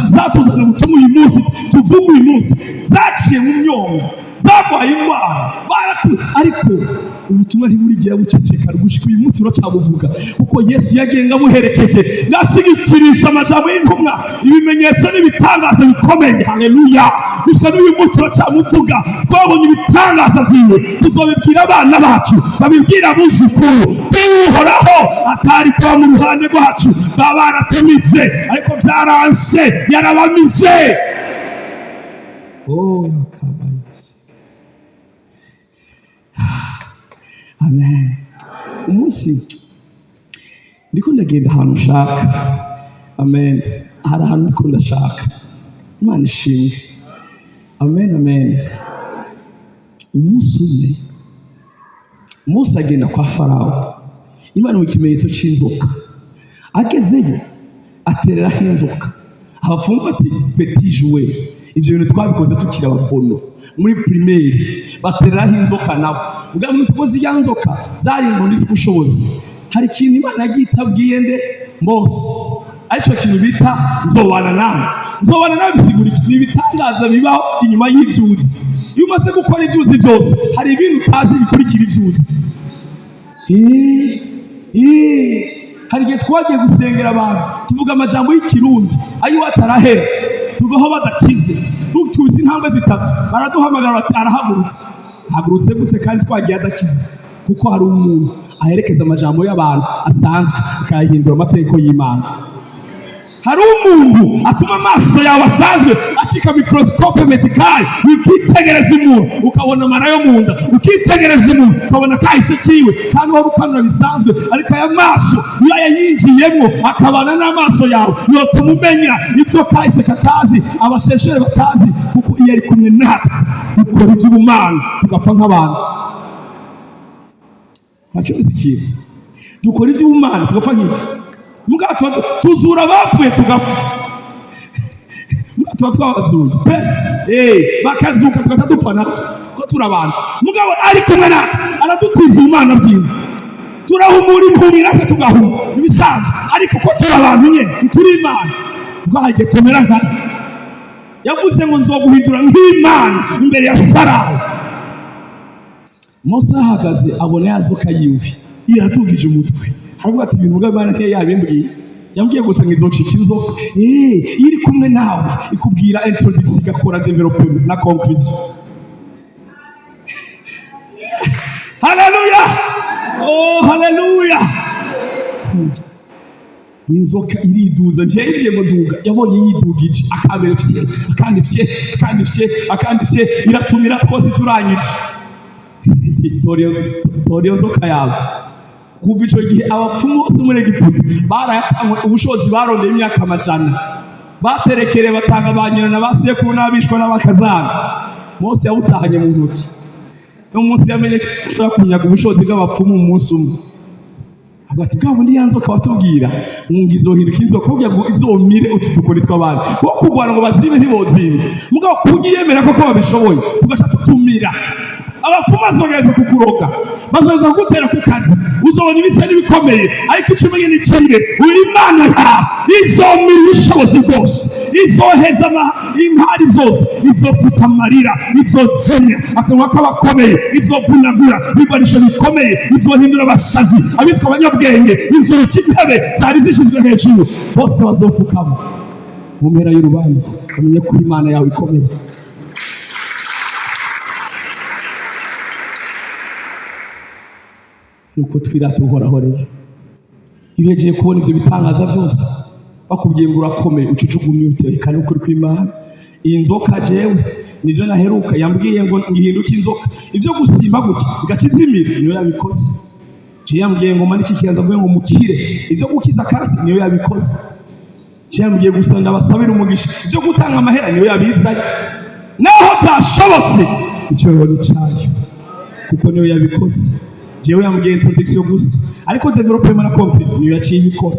zatuzana ubutumwa uyu munsi, tuvuga uyu munsi, zaciye mu myongo, zarwaye indwara, ariko ubutumwa ntiburigira buceceka. Gushika uyu munsi uracyabuvuga, kuko Yesu yagenga amuherekeje, ndashyigikirisha amajambo y'intumwa, ibimenyetso n'ibitangaza bikomeye. Haleluya. Gushika n'uyu munsi uracyamuvuga. Twabonye ibitangaza vyiwe, tuzobibwira abana bacu, babibwira abuzukuru. Uhoraho atari kuba mu ruhande rwacu, baba baratumize, ariko byaranse, yarabamize. Amen. Umunsi ndiko ndagenda ahantu ushaka. Amen. Hari ahantu ndiko ndashaka. Imana ishimwe. Amen, amen. Umunsi umwe Mose agenda kwa Farawo, Imana mu kimenyetso cy'inzoka. Agezeyo atereraho inzoka, abapfumu bati petit joueur. Ibyo bintu twabikoze tukiri ababono muri primaire, batereraho inzoka nabo. Ubwo munsi ko zijya nzoka zari inkoni z'ubushobozi. Hari ikintu Imana yagiye itabwiye nde Mose, aricyo kintu bita nzobana nawe. Nzobana nawe bisigura iki? Ibitangaza bibaho inyuma y'ibyuzi. Iyo umaze gukora ibyuzi byose, hari ibintu utazi bikurikira ibyuzi. Hari igihe twagiye gusengera abantu, tuvuga amajambo y'Ikirundi, ayiwacu arahera, tuvaho badakize. Tuzi intambwe 3, baraduhamagara bati arahagurutse. Hagurutse gute kandi twagiye adakize? Kuko hari umuntu aherekeza amajambo y'abantu asanzwe akayahindura amategeko y'Imana. Hari umuntu atuma amaso yawe asanzwe acika microscope medicale, ukitegereza umuntu ukabona amara yo mu nda, ukitegereza umuntu ukabona kahise kiwe, kandi wari ukanura bisanzwe, ariko aya maso iyo yayinjiyemo akabana n'amaso yawe yotuma umenya ibyo kahise katazi, abasheshere batazi. Kuko iyo ari kumwe natwe dukora iby'ubumana tugapfa nk'abantu. Ntacyo bizikiye, dukora iby'ubumana tugapfa nk'iki. Mugato tuzura abapfuye tugapfa. Mugato twabazuye bakazuka tugatadupfa natwe ko turabantu. Mugabo ari kumwe natwe aradutiza Imana byiwe, turahumura impumyi natwe tugahuma ibisanzwe, ariko ko turabantu nyene turi Imana. Bwaje tumera nka yavuze ngo nzoguhindura nk'Imana imbere ya Farawo. Mose ahagaze abona yazoka yiwe iratugije umutwe, haravuga ati ibintu bw'Imana ntiyabimbwiye, yambwiye gusa ngo izocika inzoka. Iri kumwe nawe ikubwira introduction igakora development na conclusion. Haleluya! Oh haleluya! Inzoka iriduza ntiyayigiye ngo duga, yabonye yidugije akandifye iratumira twose turanyije. Toriyo nzoka yawe. Kuva icyo gihe abapfumu bose muri Egiputa barayatangwe ubushobozi barondeye imyaka amajana, baterekere batanga ba nyina na ba sekuru n'abishwa n'abakazana. Mose yawutahanye mu ntoki. Umunsi yamenye ko ashobora kunyaga ubushobozi bw'abapfumu mu munsi umwe. Agati bwabo ndi yanzoka watubwira ngo izohinduka inzoka kugira ngo izomire utu dukoni tw'abantu wo kurwana ngo bazibe ntibozime, mugabo kugiyemera koko babishoboye tugasha tutumira. Abapfumu bazogereza kukuroga, bazoza kugutera ku kazi, uzobona ibisa n'ibikomeye, ariko icyo umenye ni kimwe, uri Imana yawe izomira ubushobozi bwose, izoheza impari zose, izofuta amarira, izozenya akanwa k'abakomeye, izovunagura ibibarisho bikomeye, izohindura abasazi abitwa abanyabwenge, izoruka intebe zari zishyizwe hejuru, bose bazofukama mu mpera y'urubanza bamenye ko Imana yawe ikomeye. Nuko twirata Uhoraho rero. Iyo ugiye kubona ibyo bitangaza byose bakubwiye ngo urakomeye, ucucugumye utekane ukuri kw'Imana. Iyi nzoka jewe nivyo naheruka yambwiye ngo ngihinduke inzoka, ibyo gusimba gutya igakizimira niyo yabikoze. Je yambwiye ngo maniki kiyanza ngo mukire, ibyo gukiza kasi niyo yabikoze. Je yambwiye gusanga abasabira umugisha, ibyo gutanga amahera niyo yabizanye. Naho byashobotse icyo rero cyayo kuko niyo yabikoze. Jewe yambwiye introduction gusa, ariko development na conclusion niyo yaciye ikora.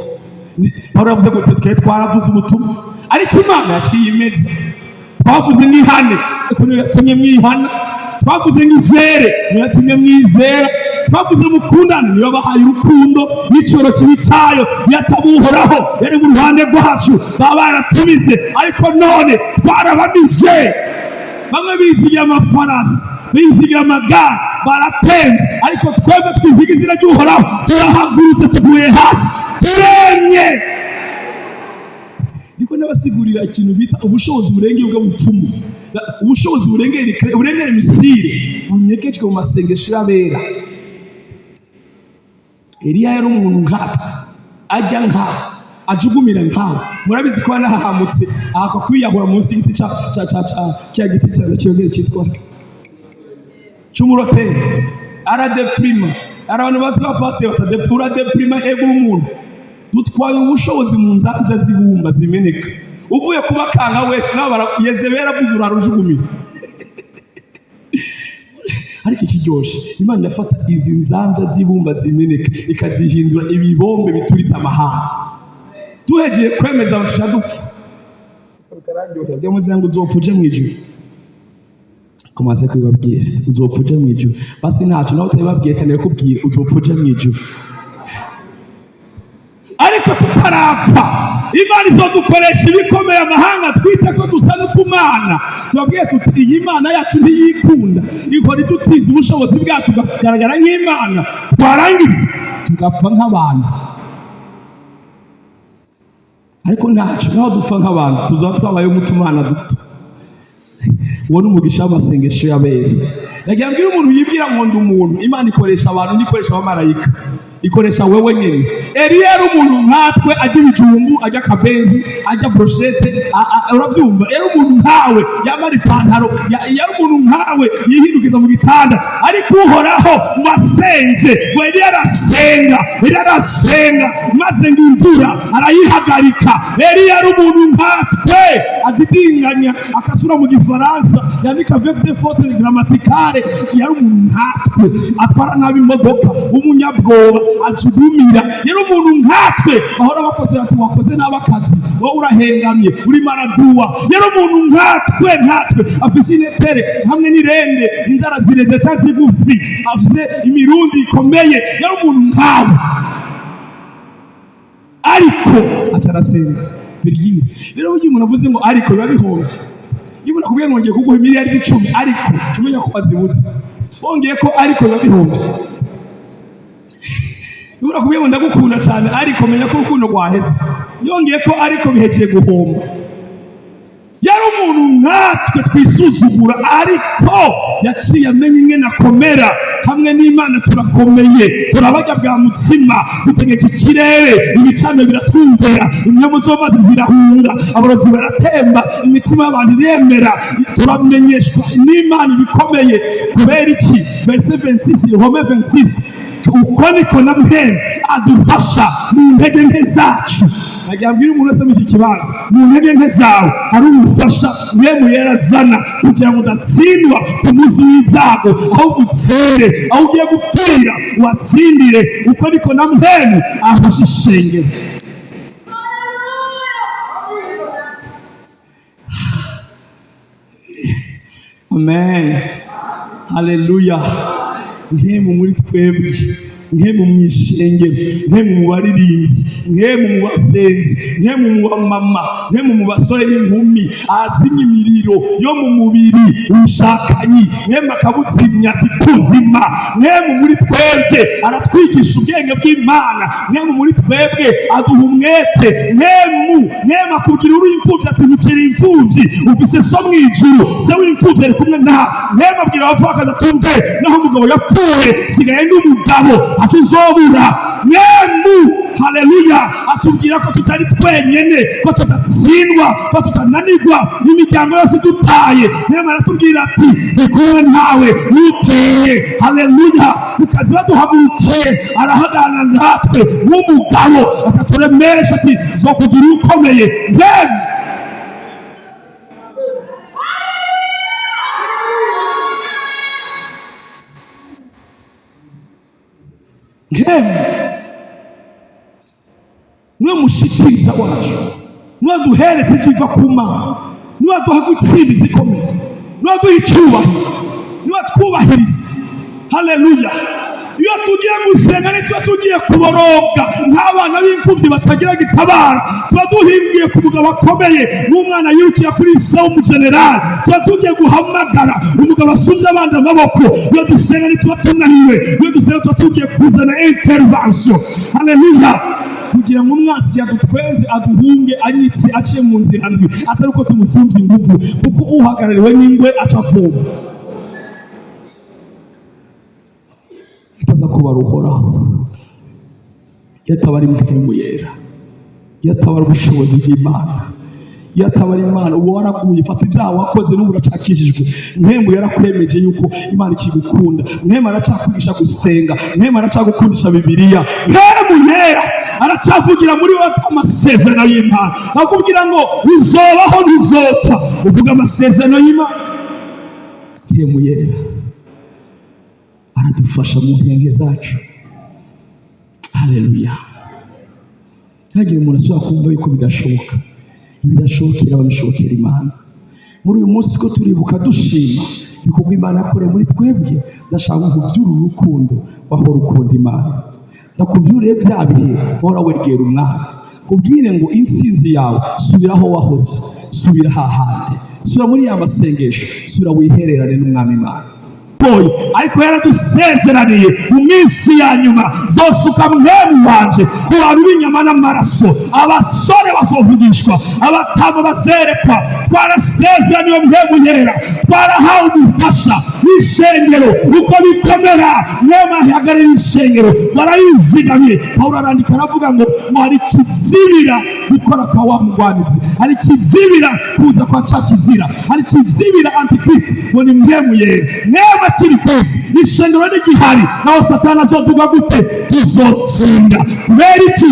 Pawulo yavuze ngo twe twaravuze ubutumwa, ariko Imana yaciye imeze. Twavuze n'ihane, ariko niyo yatumye mwihana. Twavuze n'izere, niyo yatumye mwizera. Twavuze mukundana, niyo yabahaye urukundo n'icoro kibi cyayo, yatabuhoraho yari mu ruhande rwacu, baba baratumize, ariko none twarabamize. Bamwe bizigira amafarasi, bizigira amagare, barapenze, ariko twebwe twiziga izina ry'Uhoraho, turahagurutse tuvuye hasi, turemye. Niko nabasigurira ikintu bita ubushobozi burengeye bw'ubupfumu, ubushobozi burengeye Misiri, bunyegejwe mu masengesho y'abera. Eliya yari umuntu nkatwe, ajya nkawe, ajugumira nkawe. Murabizi ko anahahamutse akakwiyahura munsi y'igiti cya giti cyangwa cyitwa cy'umuroteri, aradeprima. Abantu bazi ko pasteur batadepura deprima ego umuntu. Dutwaye ubushobozi mu nzanja zibumba zimeneka. Uvuye kubakanga wese nabo Yezebeli avuze urarujugumira. Ariko ikiryoshe Imana yafata izi nzanja zibumba zimeneka ikazihindura ibibombe bituritse amahanga. Tuhegeye kwemeza abantu cyadupfa. Byo muzango uzopfuje mu ijuru. Kumaze kwibabwira uzopfuje mu ijuru. Basi ntacyo nawe utababwiye kandi yakubwira uzopfuje mu ijuru. Ariko tutarapfa Imana izodukoresha ibikomeye amahanga twite ko dusa n'utumana. Tubabwiye tuti iyi Imana yacu ntiyikunda, ikora idutiza ubushobozi bwacu tukagaragara nk'Imana, twarangiza tugapfa nk'abantu. Ariko ntacyo naho dupfa nk'abantu tuzaba twabaye umutumana duto. Uwo n'umugisha w'amasengesho y'abera. Nagira ngo umuntu yibwira ngo ndi umuntu, Imana ikoresha abantu, ntikoresha abamarayika, ikoresha wewe nyine. Eliya yari umuntu nkatwe, ajya ibijumbu, ajya akabenzi, ajya brochette, urabyumva. Yari umuntu nkawe, yamara ipantaro, yari umuntu nkawe yihindukiza mu gitanda. Ariko Uhoraho wasenze, Eliya arasenga, maze ngo imvura arayihagarika. Eliya yari umuntu nkatwe, adidinganya akasura mu Gifaransa, yandika avec des fautes grammaticales. Yari umuntu nkatwe, atwara nabi imodoka, umunyabwoba, ajugumira. Yari umuntu nkatwe, bahora bakoze ati wakoze n'abakazi, wowe urahengamye, uri maraduwa. Yari umuntu nkatwe, afise inetere hamwe n'irende, inzara zireze cyangwa zigufi, afise imirundi ikomeye. Yari umuntu nkawe, ariko atarasenga. Rero ugiye umuntu avuze ngo ariko biba bihombye. Iyo umuntu akubwiye ngo ngiye kuguha miliyari 10, ariko tumenya ko azibutse. wongeye ko ariko yabihombye. Nubura kubwiye ngo ndagukunda cyane ariko menya ko urukundo rwaheze. Yongeye ko ariko bihekeye guhomba. Yari umuntu nkatwe twisuzugura ariko yaciye amenya ingene akomera. Hamwe n'Imana turakomeye, turabarya bwa mutsima, dutegeka ikirere, ibicano biratwumvira, inyamu z'amazi zirahunga, abarozi baratemba, imitima y'abantu iremera. Turamenyeshwa n'Imana ibikomeye. Kubera iki? Verse 26, Rome 26, uko niko na mwene adufasha mu ntege nke zacu. Nagira mbwira umuntu wese muri iki kibanza, mu ntege nke zawe hari umufasha mwemu yarazana kugira ngo udatsindwa ku munsi w'ibyago, aho utsere, aho ugiye gupfira watsindire. Uko niko na mwene afasha ishengero. Amen. Haleluya. Mwemu muri twebwe, mwemu mwishengero, mwemu mu baririmbyi, mwemu mu basenzi, mwemu mu bamama, mwemu mu basore n'inkumi, azimya imiriro yo mu mubiri ushakanyi, mwemu akabuzimya ikuzima. Mwemu muri twebwe aratwigisha ubwenge bw'Imana. Mwemu muri twebwe aduha umwete. Mwemu akubwira uri imfubyi atunyukira imfubyi, ufise so mwijuru, se w'imfubyi ari kumwe nawe. Mwemu abwira abapfakazi atumve naho umugabo yapfuye sigaye n'umugabo atuzobura. Mwemu haleluya atubwira ko tutari twenyene, ko tudatsindwa, ko tutananirwa, imiryango yose dutaye. Mwemu aratubwira ati ndikumwe nawe witeye. Haleluya. Mukazi baduhagurukiye arahagarana natwe nk'umugabo akaturemesha ati zokugira ukomeye. Mwemu niwe mushikiriza wacu, niwe duhereza ikiva ku Mana, niwe duha gutsinda izikomeye, niwe duha icyubahiro, niwe twubahiriza. Haleluya. Iyo tugiye gusenga nitwe tugiye kuborobwa nk'abana b'imfubyi batagira gitabara, tuba duhingiye ku mugabo akomeye n'umwana yirukira kuri se w'umujenerali. Tuba tugiye guhamagara umugabo asumbye abandi amaboko. Iyo dusenga nitwe tunaniwe, iyo dusenga tuba tugiye kuzana intervention. Haleluya. Kugira ngo umwasi yadutwenze aduhunge anyitse aciye mu nzira ndwi, atari uko tumusumbye ingufu, kuko uhagarariwe n'ingwe acapfuma. Itaza kuba ruhoraho, yatabara impemu yera, yatabara ubushobozi bw'Imana, yatabara Imana. Uwo waraguye, fata ibyaha wakoze n'ubu uracakijijwe. Mwemu yarakwemeje yuko Imana ikigukunda. Mwemu aracakwigisha gusenga, mwemu aracagukundisha Bibiliya. Mwemu yera aracavugira muri wowe amasezerano y'Imana, akubwira ngo uzobaho ntuzopfa. Uvuga amasezerano y'Imana. Mwemu yera aradufasha mu ntege zacu. Haleluya. Ntihagire umuntu ashobora kumva yuko bidashoboka. Ibidashobokera babishobokera Imana. Muri uyu munsi ko turibuka dushima ibikorwa Imana yakoreye muri twebwe, ndashaka kubyura urukundo wahora ukunda Imana. Ndakubyuriye bya bihe wahora wegera Umwana. Kubwire ngo intsinzi yawe subira aho wahoze, subira hahandi, subira muri ya masengesho, subira wihererane n'Umwami Imana. Ariko yaradusezeraniye mu minsi ya nyuma zosuka mwemu wanje ku bantu b'inyama n'amaraso. Abasore bazovugishwa, abatama bazerekwa. Twarasezeraniye mwemu yera, twarahawe umufasha w'ishengero uko bikomera. Mwemu ahagarariye ishengero, barayizigamye. Pawulo arandika aravuga ngo hari kizibira gukora kwa wa mugwanitsi, hari kizibira kuza kwa ca kizira, hari kizibira antikristo. Ngo ni mwemu yera. Mwemu akiri kwezi ishengero n'igihari, naho Satani azovuga gute? Tuzotsinda. Kubera iki?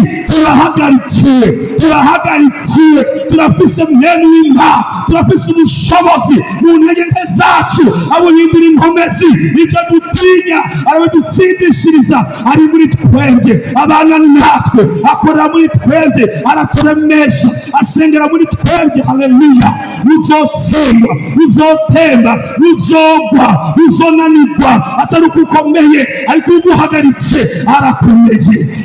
Turahagarikiwe, turafise mwene w'Imana, turafise ubushobozi mu ntege nke zacu. Abuhindura inkomezi, ibyo dutinya arabidutsindishiriza. Ari muri twebwe, abana natwe, akorera muri twebwe, araturemesha, asengera muri twebwe. Haleluya. Uzotsindwa, uzotemba, uzogwa, uzonanirwa, atari uko ukomeye, ariko uguhagaritse arakomeye.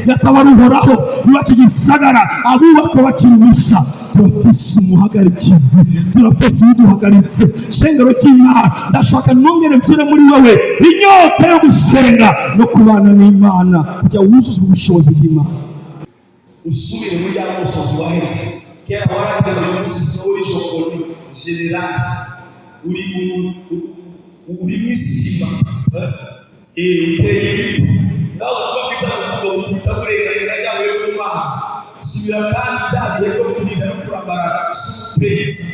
Yatabara uhoraho, yubaka igisagara, abubaka bakiri ubusa. turafise umuhagarikizi, turafise uduhagaritse. Shengero ry'Imana, ndashaka nongere nsubire muri wowe inyota yo gusenga no kubana n'Imana kugira wuzuzwe ubushobozi bw'Imana. Usubire muri ya musozi waheze kera waragira ngo umusozi uri jokoni general uri misima nawe tubabwiza ngo utaburenganya yawe yo mu mazi. Subira kandi byagiye cyo kurinda no kurambara supeza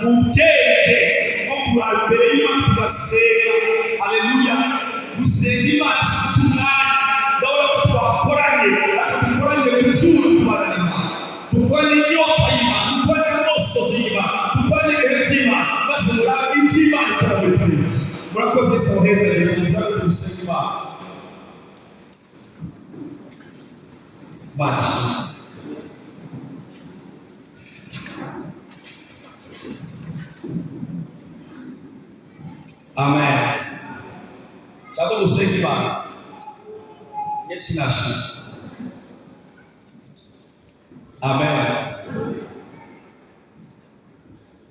ubwenge bwo kurara imbere y'Imana tugasenga. Haleluya. Gusenga Imana si umwanya ndabona ko twakoranye kubyura kubana n'Imana, dukorane inyota y'Imana, dukorane amosozi y'Imana, dukorane ibihe by'Imana, maze murabe iby'Imana ikora muri twebwe. Murakoze isaha heza rero kugira ngo dusenge Imana. Baje amen. Cyangwa dusenge Imana. Yesu nashimwe. Amen.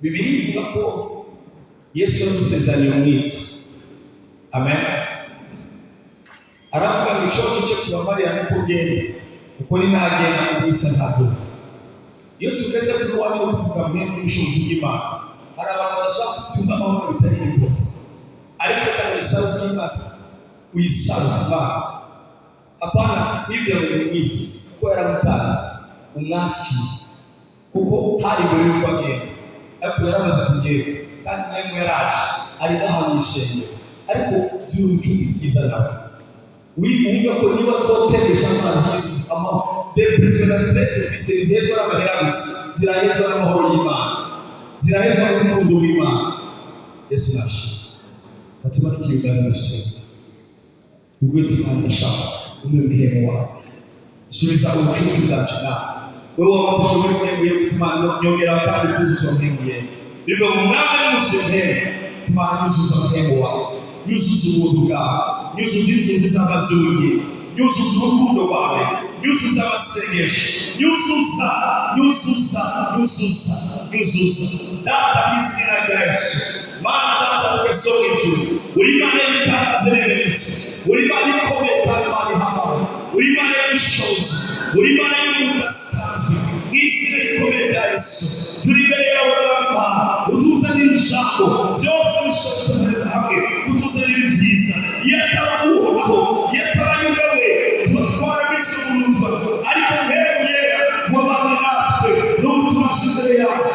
Bibiliya ivuga ko Yesu yamusezeraniye umwitsi. Amen. Aravuga ngo icyo nicyo kibamarira no kugenda kuko ni ntagenda umwitsi ntazoza. Iyo tugeze kuri wa no kuvuga mwe n'ubushobozi bw'Imana, hari abantu bashaka kutumva amahoro bitari important, ariko kandi bisaba bw'Imana uyisaba. Hapana hivyo umwitsi kuko yaramutanze umwaki kuko hari muri rwagenda, ariko yaramaze kugenda kandi mwemwe yaraje ari nahanyishenge, ariko by'urucuti bwiza nawe wumva ko niba zotegesha amazi Yesu ama depression na stress ufise zizezwa n'amahera gusa, zirahezwa n'amahoro y'Imana, zirahezwa n'urukundo rw'Imana. Yesu nashimwe. Katima k'ikiganiro gusenga ubwete Imana ndashaka umwihemo wawe subiza ubucuti bwacu nawe wewe wamatije muri mwemwe y'umutima nyongera kandi kuzuza mwemwe biva mu mwami n'umusenge Imana yuzuza mwemwe wawe, yuzuza ubuntu bwawe, yuzuza inzuzi z'amazuri, yuzuza urukundo rwawe, yuzuza amasengesho, yuzuza data mw'izina rya Yesu. Mana data twese wo hejuru, uri Imana y'ibitangaza n'ibimenyetso, uri Imana ikomeye kandi Imana ihambaye, uri Imana y'ubushobozi, uri Imana y'ubuntu budasanzwe. Mw'izina rikomeye rya Yesu turi imbere yawe Baba, utuzanire ijambo byose bishoboka hamwe, utuzanire ibyiza. Iyo ataba Uhoraho, iyo ataba Yowewe, tuba twarabiswe mu nzira, ariko Mpwemu Yera wabana natwe n'ubu turaje imbere yawe.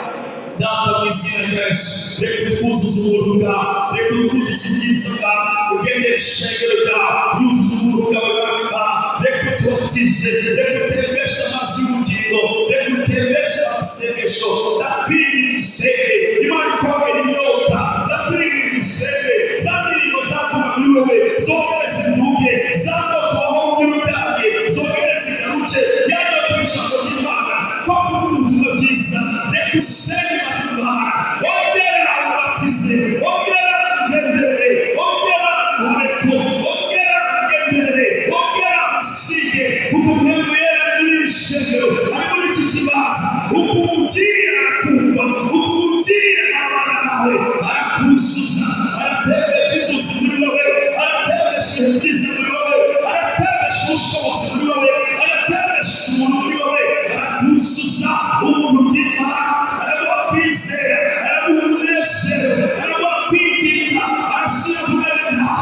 Data mw'izina rya Yesu, reka utwuzuze ubuntu bwawe, reka utwuzuze ibyiza bwawe, ugendere ishengero ryawe, yuzuze ubuntu bwawe Baba, reka utubatize, reka utembeshe amazi y'ubugingo, reka utembeshe amasengesho. Ndakwinginze usenge Imana ikomeye inyota, ndakwinginze usenge za ndirimbo zavuga muri wowe zongere zivuge, za ndoto wahomye ubwanjye zongere zigaruke, ya ndoto y'ijambo ry'Imana ko kuvuga ubutumwa bwiza. Reka usenge Imana, ongera ubatize, ongera ugendere, ongera ureko, ongera ugendere, ongera usige, kuko Mpwemu Yera n'ishengero ari muri iki kibanza, uko umubwira arakumva, uko umubwira abana nawe arakuzuza, aratembesha inzuzi muri wowe, aratembesha ibyiza muri wowe, aratembesha ubushobozi muri wowe, aratembesha umuntu muri wowe, arakuzuza ubuntu bw'Imana, araguha kwizera, araguha umunezero, araguha kwitinda, arasubira kuganira.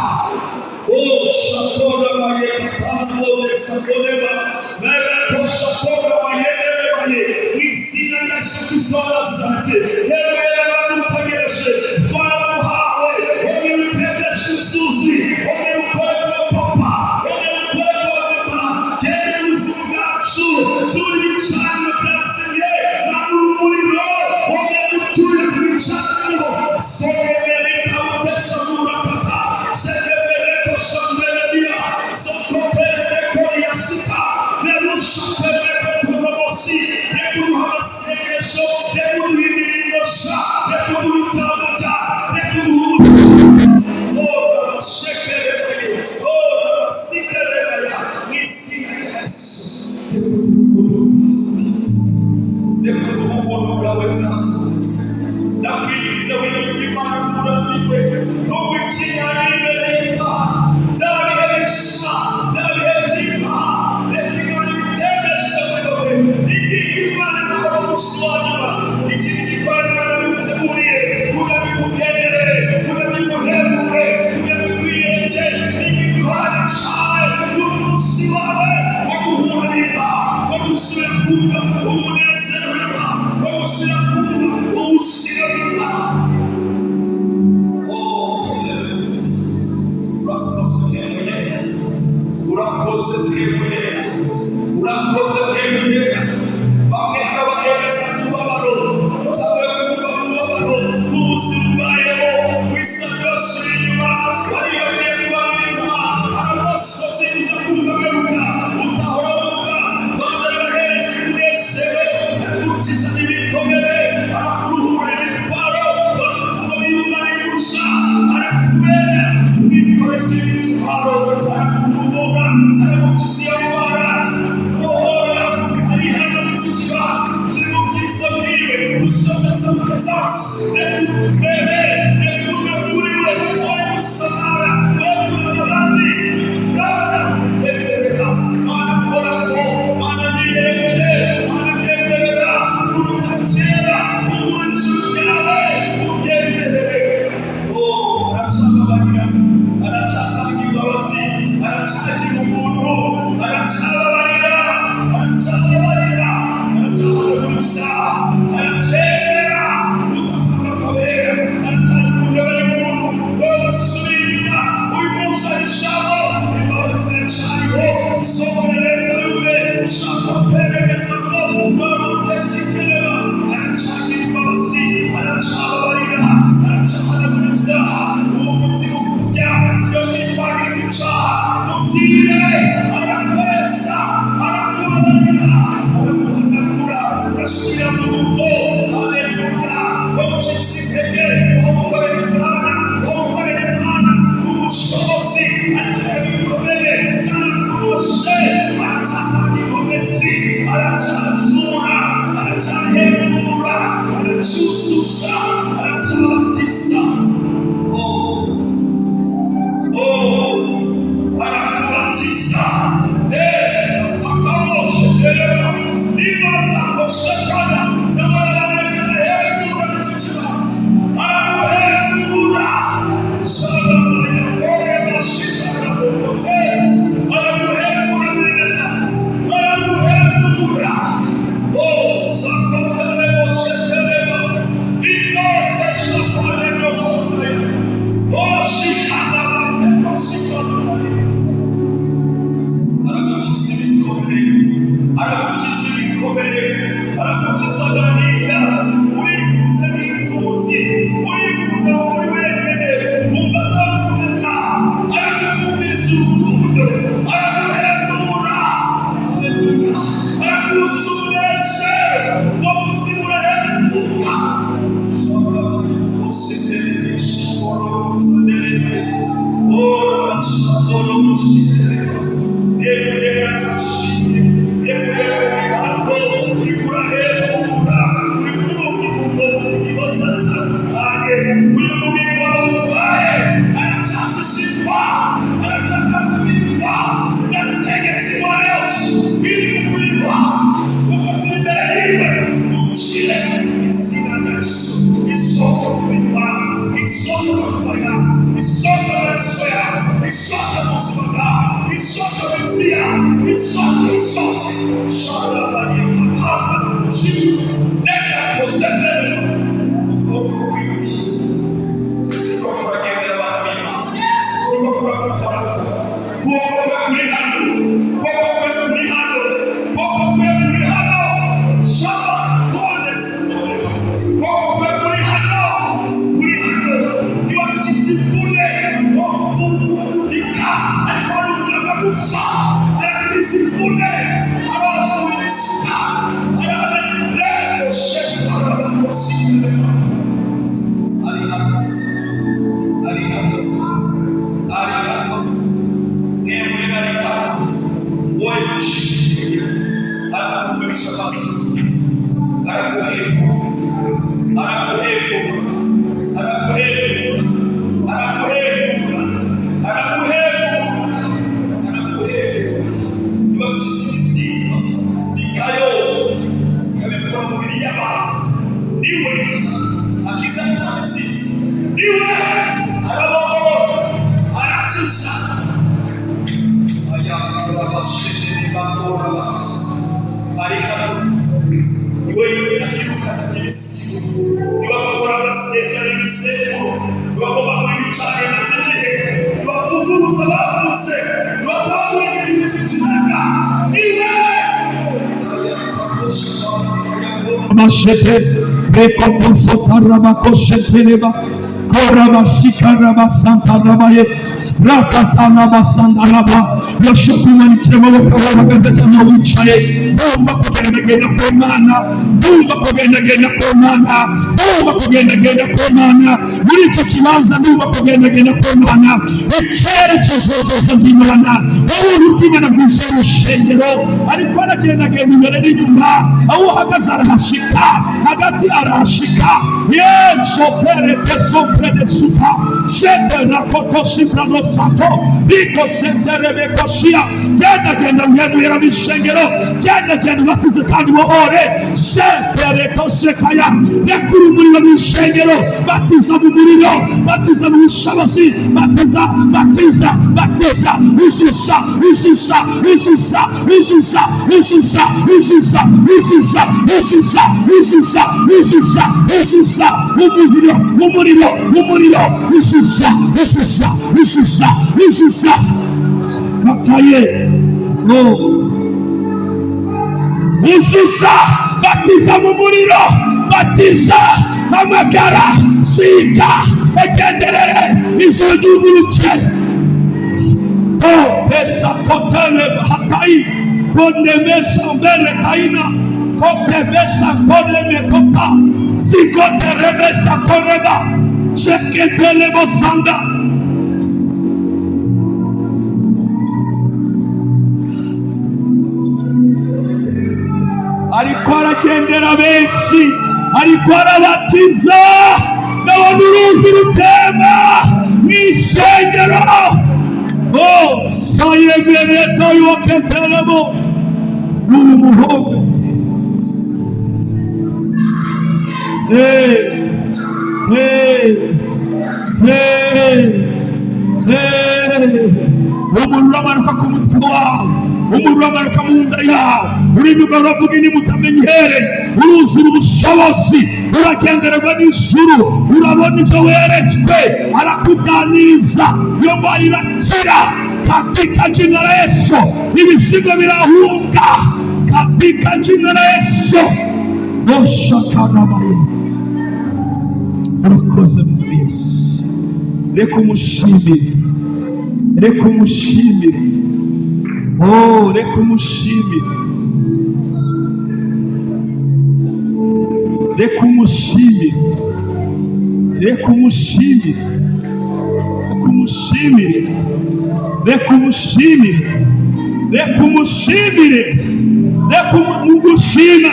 Oh shakora maye katamo desaboneba mera to shakora maye mw'izina rya Yesu Kristo w'Nazareti. Yewe yaramutegereje twaramuhawe, wowe utembesha inzuzi, wowe ukora kwa papa, wowe ukora kwa mama, urakoze twebwe, urakoze twebwe. Bamwe abahereza umubabaro, utawe kumva umubabaro w'ubuzima bwayeho, wisaza basubira inyuma, bari bagiye kubarinda, arabasozi uza kubagaruka, utahorabuka, Bana abahereza umunezero, aragukiza ibikomere, arakuruhura imitwaro, batutuma biyumvana irusha, arakubera ubwikorezi bw'imitwaro, arakuruhura, aragukiza iyo ndwara, arakubohora, ari hano mu iki kibazo, turi mu byiza bwiwe, usomeza mu kazazi, rekubere, rekubere kuri we, wowe gusamara, wowe kurana abandi, Bwana, reberera, Mana korako, Mana niyereje, Mana niyemerera, kuruta kera, ubura ijuru ryawe, ugenderere. Oh, aracababarira, aracatanga imbabazi, aracagira ubuntu, aracababarira, aracababarira, aracabaguruza, aracemera, udapfa akabera, aracakundabara umuntu, wowe basubira inyuma, uyu munsi arishamo, imbabazi ziracariho, isomero leta y'ube, ushaka kuperereza ko, barutesikerera, aracagira imbabazi, aracababarira, aracabaguruza, uwo mutima ukujya, iyo twitwagiza icaha, mutire, arakoresa, arakubabarira, araguhanagura, urasubira mu rugo, haleluya, wamucitse intege, wamukorera Imana, wamukorera Imana, ubushobozi, agira ibikomere, byarakurushe, aracatanga inkomezi, aracazura, aracahembura, aracuzuza, aracabatiza. Arakubatiza, atakaboshe terera, niba atakoshekana, n'abaraboneka hembura n'iki kibazo, araguhembura, shalama yakore bashitana bokote, araguhembura mwene data, araguhembura, sakotele boshe terera, ikote shakone nosole, shikana tekosikona, aragukiza ibikomere, aragukiza agahinda, uriguze n'inzuzi, uriguze muri wenyine, wumva atakuruta, arakugumiza urukundo, araguhembura, haleluya, arakuzuza umunezero, wo mutima urahembuka. Iwapo bakora ibicaniro, iwatunguruza abavutse, iwatangura Mashete rekoposo tarabakosheteleba korabashikaraba santarabaye rakatana basandaraba yoshokumanikira amaboko bahagaze cyangwa wicaye bumva kugendagenda ku Mana, bumva kugendagenda ku Mana, bumva kugendagenda ku Mana muri icyo kibanza, bumva kugendagenda ku Mana icyerekezo zose z'Imana ubuntu bw'Imana bwise urushengero ariko aragendagenda imbere n'inyuma aho uhagaze arahashika hagati arahashika yesu perete soprede supa shete rakotoshi brano sato biko senterebe koshia genda uhendura bishengero genda ubatize kandi wohore sepereko sekaya yakura umuriro bishengero batiza mu muriro batiza mu bushobozi batiza umuriro kataye ususa batiza mu muriro batiza amagara siga egenderere ijuru ry'uburuke pesa kotele hatai konemesha mbele kaina kopevesha koneme kota sikoterebesha koreba sheketele bosanda ariko aragendera benshi ariko arabatiza n'abantu uruzi rutemba mw'ishengero sayemereta yoketeremo n'umuhogo umuriro uramanuka ku mutwe wawe, umuriro uramanuka mu nda yawe, urinyuga uravuga ini mutamenyere, uruzura ubushobozi, uragendererwa n'ijuru, urabona ibyo weretswe, arakuganiriza, iyo ndwara irakira katika jina la Yesu, ibisigo birahunga katika jina la Yesu. Oshakanabaye urakoze muri Yesu, reka umushimire, reka umushimire, reka umushimire, reka umushimire, reka umushimire, reka umushimire, reka umushimire, reka umushimire, reka umushima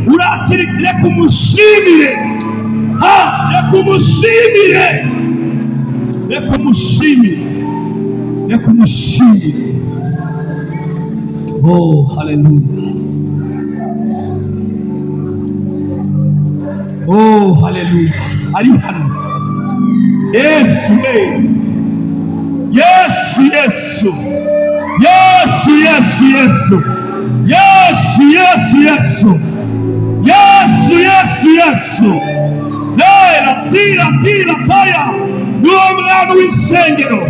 urakiri, reka umushimire, reka umushimire, reka umushimire, reka umushimire. Haleluya, ari hano Yesu, Yesu, Yesu, Yesu, Yesu, Yesu, Yesu, Yesu, Yesu, Yesu, Yesu, Yesu, tira taya, niwo mwana w'ishengero,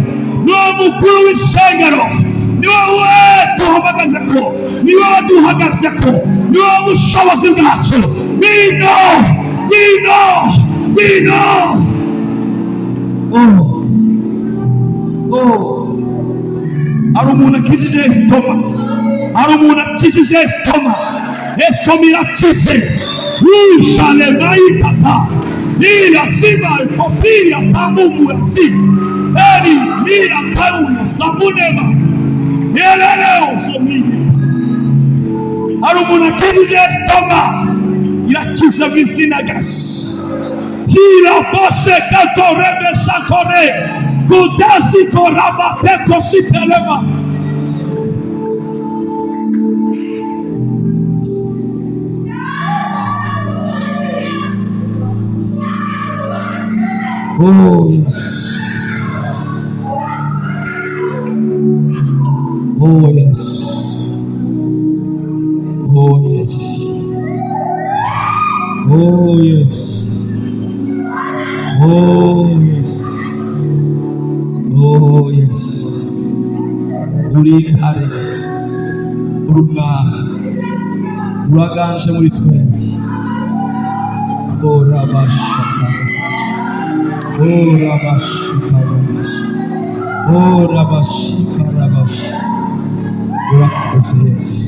niwo mukuru w'ishengero, niwo duhagazeko, niwo duhagazeko, niwo bushobozi bwacu. We know. Hari umuntu akijije esitoma, hari umuntu akijije esitoma, esitoma irakize, ushalembayikata ila sima kopia pamumu esi eri ila kauna sabunema yeleleo somini. Hari umuntu akijije esitoma irakiza mu izina rya Yesu. Kila poshe katorebe shakore kudasi korabate kositelema. Yes. Yes. Yes. Yes. Yes. Yes. uri intare, uri umwami, uraganje muri twebwe. Orabashaka, urakoze Yesu,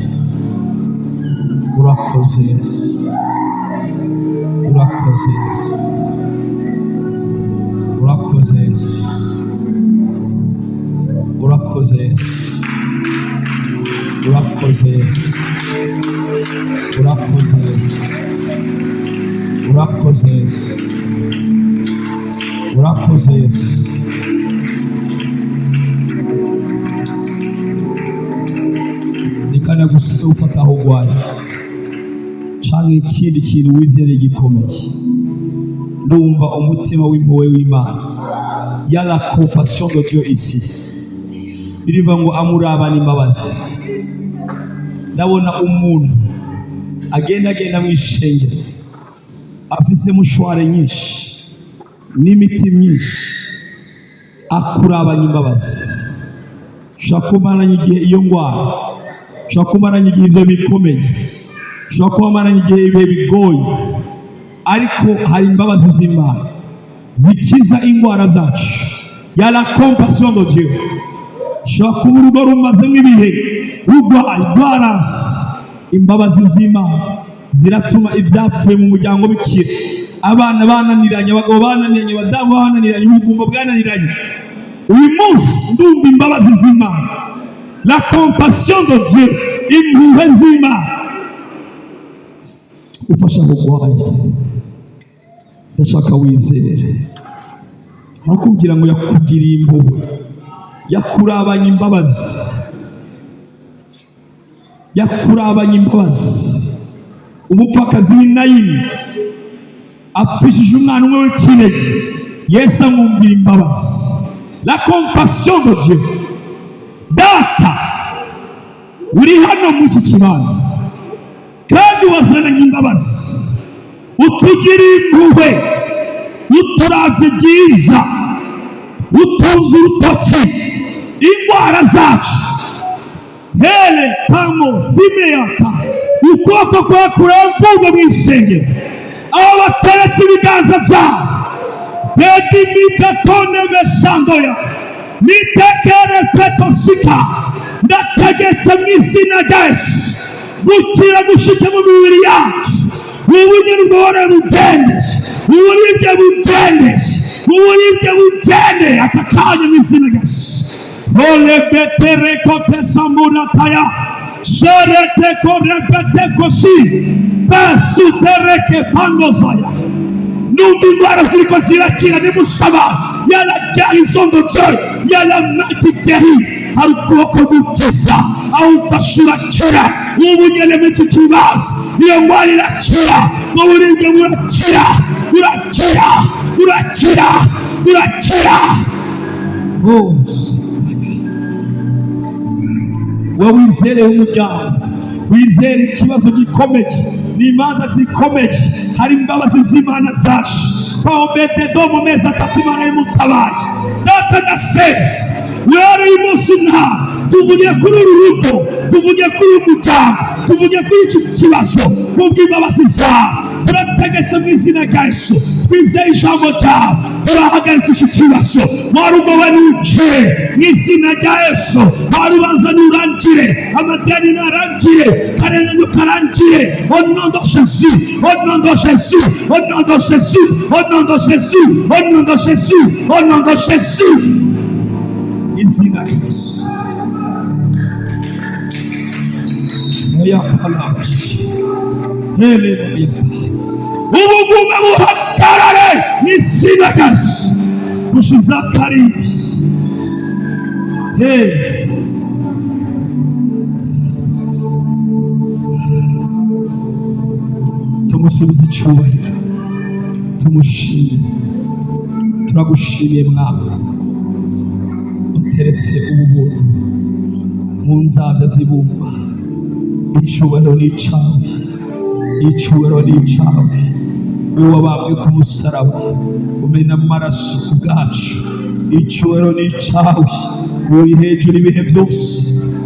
urakoze Yesu, urakoze Yesu, urakoze Yesu, urakoze Yesu, urakoze Yesu, urakoze Yesu, urakoze Yesu, urakoze Yesu. Nikana gusa ufata aho urwaye canke ikindi kintu wizere gikomeye, ndumva umutima w'impuhwe w'Imana, ya la compassion de Dieu ici, birivuga ngo amurabana imbabazi. Ndabona umuntu agenda mw'ishengero afise mushware nyinshi n'imiti myinshi, akurabanya imbabazi. Ushobora kumaranya igihe iyo ngwara, ushobora kumaranya igihe ivyo bikomeye, ushobora kumaranya igihe ibihe bigoye, ariko hari imbabazi z'Imana zikiza ingwara zacu, ya la compassion de Dieu. Ushobora kuba urugo rumazemo ibihe rugwaye rwaranse, imbabazi z'Imana ziratuma ibyapfuye mu muryango bikira. Abana bananiranye, abagabo bananiranye, abadamu bananiranye, ubugumba bwananiranye, uyu munsi ndumva imbabazi z'Imana, la compassion de Dieu, impuhwe z'Imana. Ufasha urwaye, ndashaka wizere, ntakubwira ngo yakugiriye impuhwe, yakurabanye imbabazi, yakurabanye imbabazi. Umupfakazi w'Inayini apfishije umwana umwe w'ikinege, Yesu amwumvira imbabazi, la compassion de Dieu. Data uri hano mu iki kibanza kandi wazananye imbabazi, utugiriye impuhwe, uturavye byiza, utunze urutoki indwara zacu. Hele pamo simeyaka, ukuboko kwawe kuramvuga mw'ishengero, abo bateretse ibiganza byabo, dedi mikatone beshandoya mitekere petosika, ndategetse mu izina rya Yesu gukira gushike mu mibiri yacu, ubunyene bwore bugende, uburibwe bugende, uburibwe bugende aka kanya mu izina rya Yesu. Ole betere kote samura taya, sherete korebete koshi, besu tereke pandozaya. Numva indwara ziriko zirakira, nimusaba, ya la guérison de Dieu, ya la main qui guérit. Hari ukuboko gukiza, aho ufashe urakira, ubunyene mw'iki kibazo, iyo ndwara irakira, uburibwe burakira, urakira, urakira, urakira. Oh, wowe wizere umuryango, wizere ikibazo gikomeye, n'imanza zikomeye, hari imbabazi z'Imana zaje. Paobete do mu mezi atatu Imana y'umutabaye. Data ndaseze, rero uyu munsi nta tuvugiye kuri uru rugo, tuvugiye kuri uyu muryango, tuvugiye kuri iki kibazo, kubw'imbabazi zawe turategetse mu izina rya Yesu, twizeye ijambo ryawe, turahagaritse iki kibazo. Warugo we nukire mu izina rya Yesu, warubanza nurangire, amadeni narangire, karengane karangire, au nom de Jésus, au nom de Jésus, au nom de Jésus, au nom de Jésus, au nom de Jésus, au nom de Jésus. Izina rya Yesu. Oya palashi. Haleluya. Ubugume buhagarare n'izina rya Yesu. Gushiza karibi. Tumusubize icyubahiro, tumushimire, turagushimiye Mwami, uteretse ubuntu mu nzabya z'ibumba. Icyubahiro ni icawe, icyubahiro ni icawe, wowe wabambwe ku musaraba umena amaraso ku bwacu. Icyubahiro ni icawe, uri hejuru ibihe byose,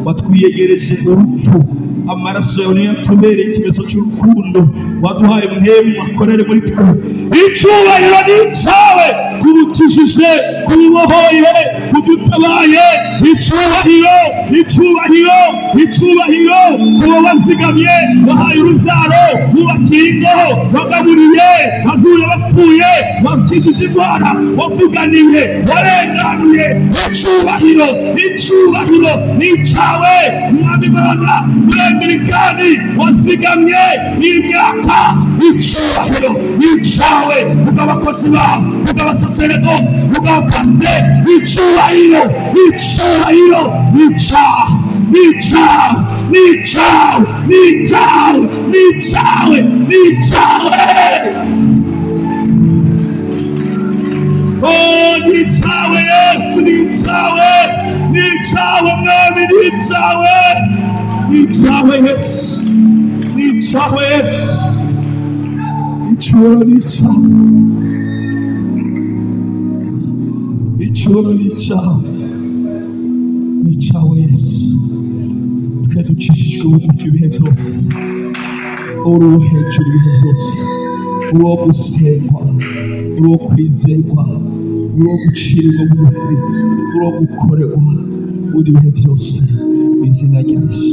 watwiyegereje urupfu, amaraso yawe niyo yatubereye ikimenyetso cy'urukundo, waduhaye muhemu akorere muri twe. Icyubahiro ni icyawe, kubukijije, kubibohoye, kudutabaye. Icyubahiro, icyubahiro, icyubahiro, kuba wazigamye, wahaye urubyaro, wubakiye ingo, wagaburiye, wazuye abapfuye, wakijije indwara, wavuganiye, warenganuye. Icyubahiro, icyubahiro ni icyawe, Mwami Imana Murengirikani, wazigamye imyaka. Icyubahiro ni icyawe, ubw'abakozi bawe, ubw'abasaseredoti, ubw'abapasiteri. Icyubahiro, icyubahiro ni icyawe, ni icyawe, ni icyawe, ni icyawe, ni icyawe, ni icyawe. Oh, ni icyawe Yesu, ni icyawe, ni icyawe Mwami, ni icyawe, ni icyawe Yesu, ni icyawe Yesu. Icyubahiro ni icyawe, icyubahiro ni icyawe, ni icyawe Yesu. Twe ducishijwe bugufi ibihe byose, uri uwo hejuru ibihe byose, uri uwo gusengwa, uri uwo kwizerwa, uri uwo gucirirwa bugufi, uri uwo gukorerwa, uri ibihe byose, mu izina rya Yesu.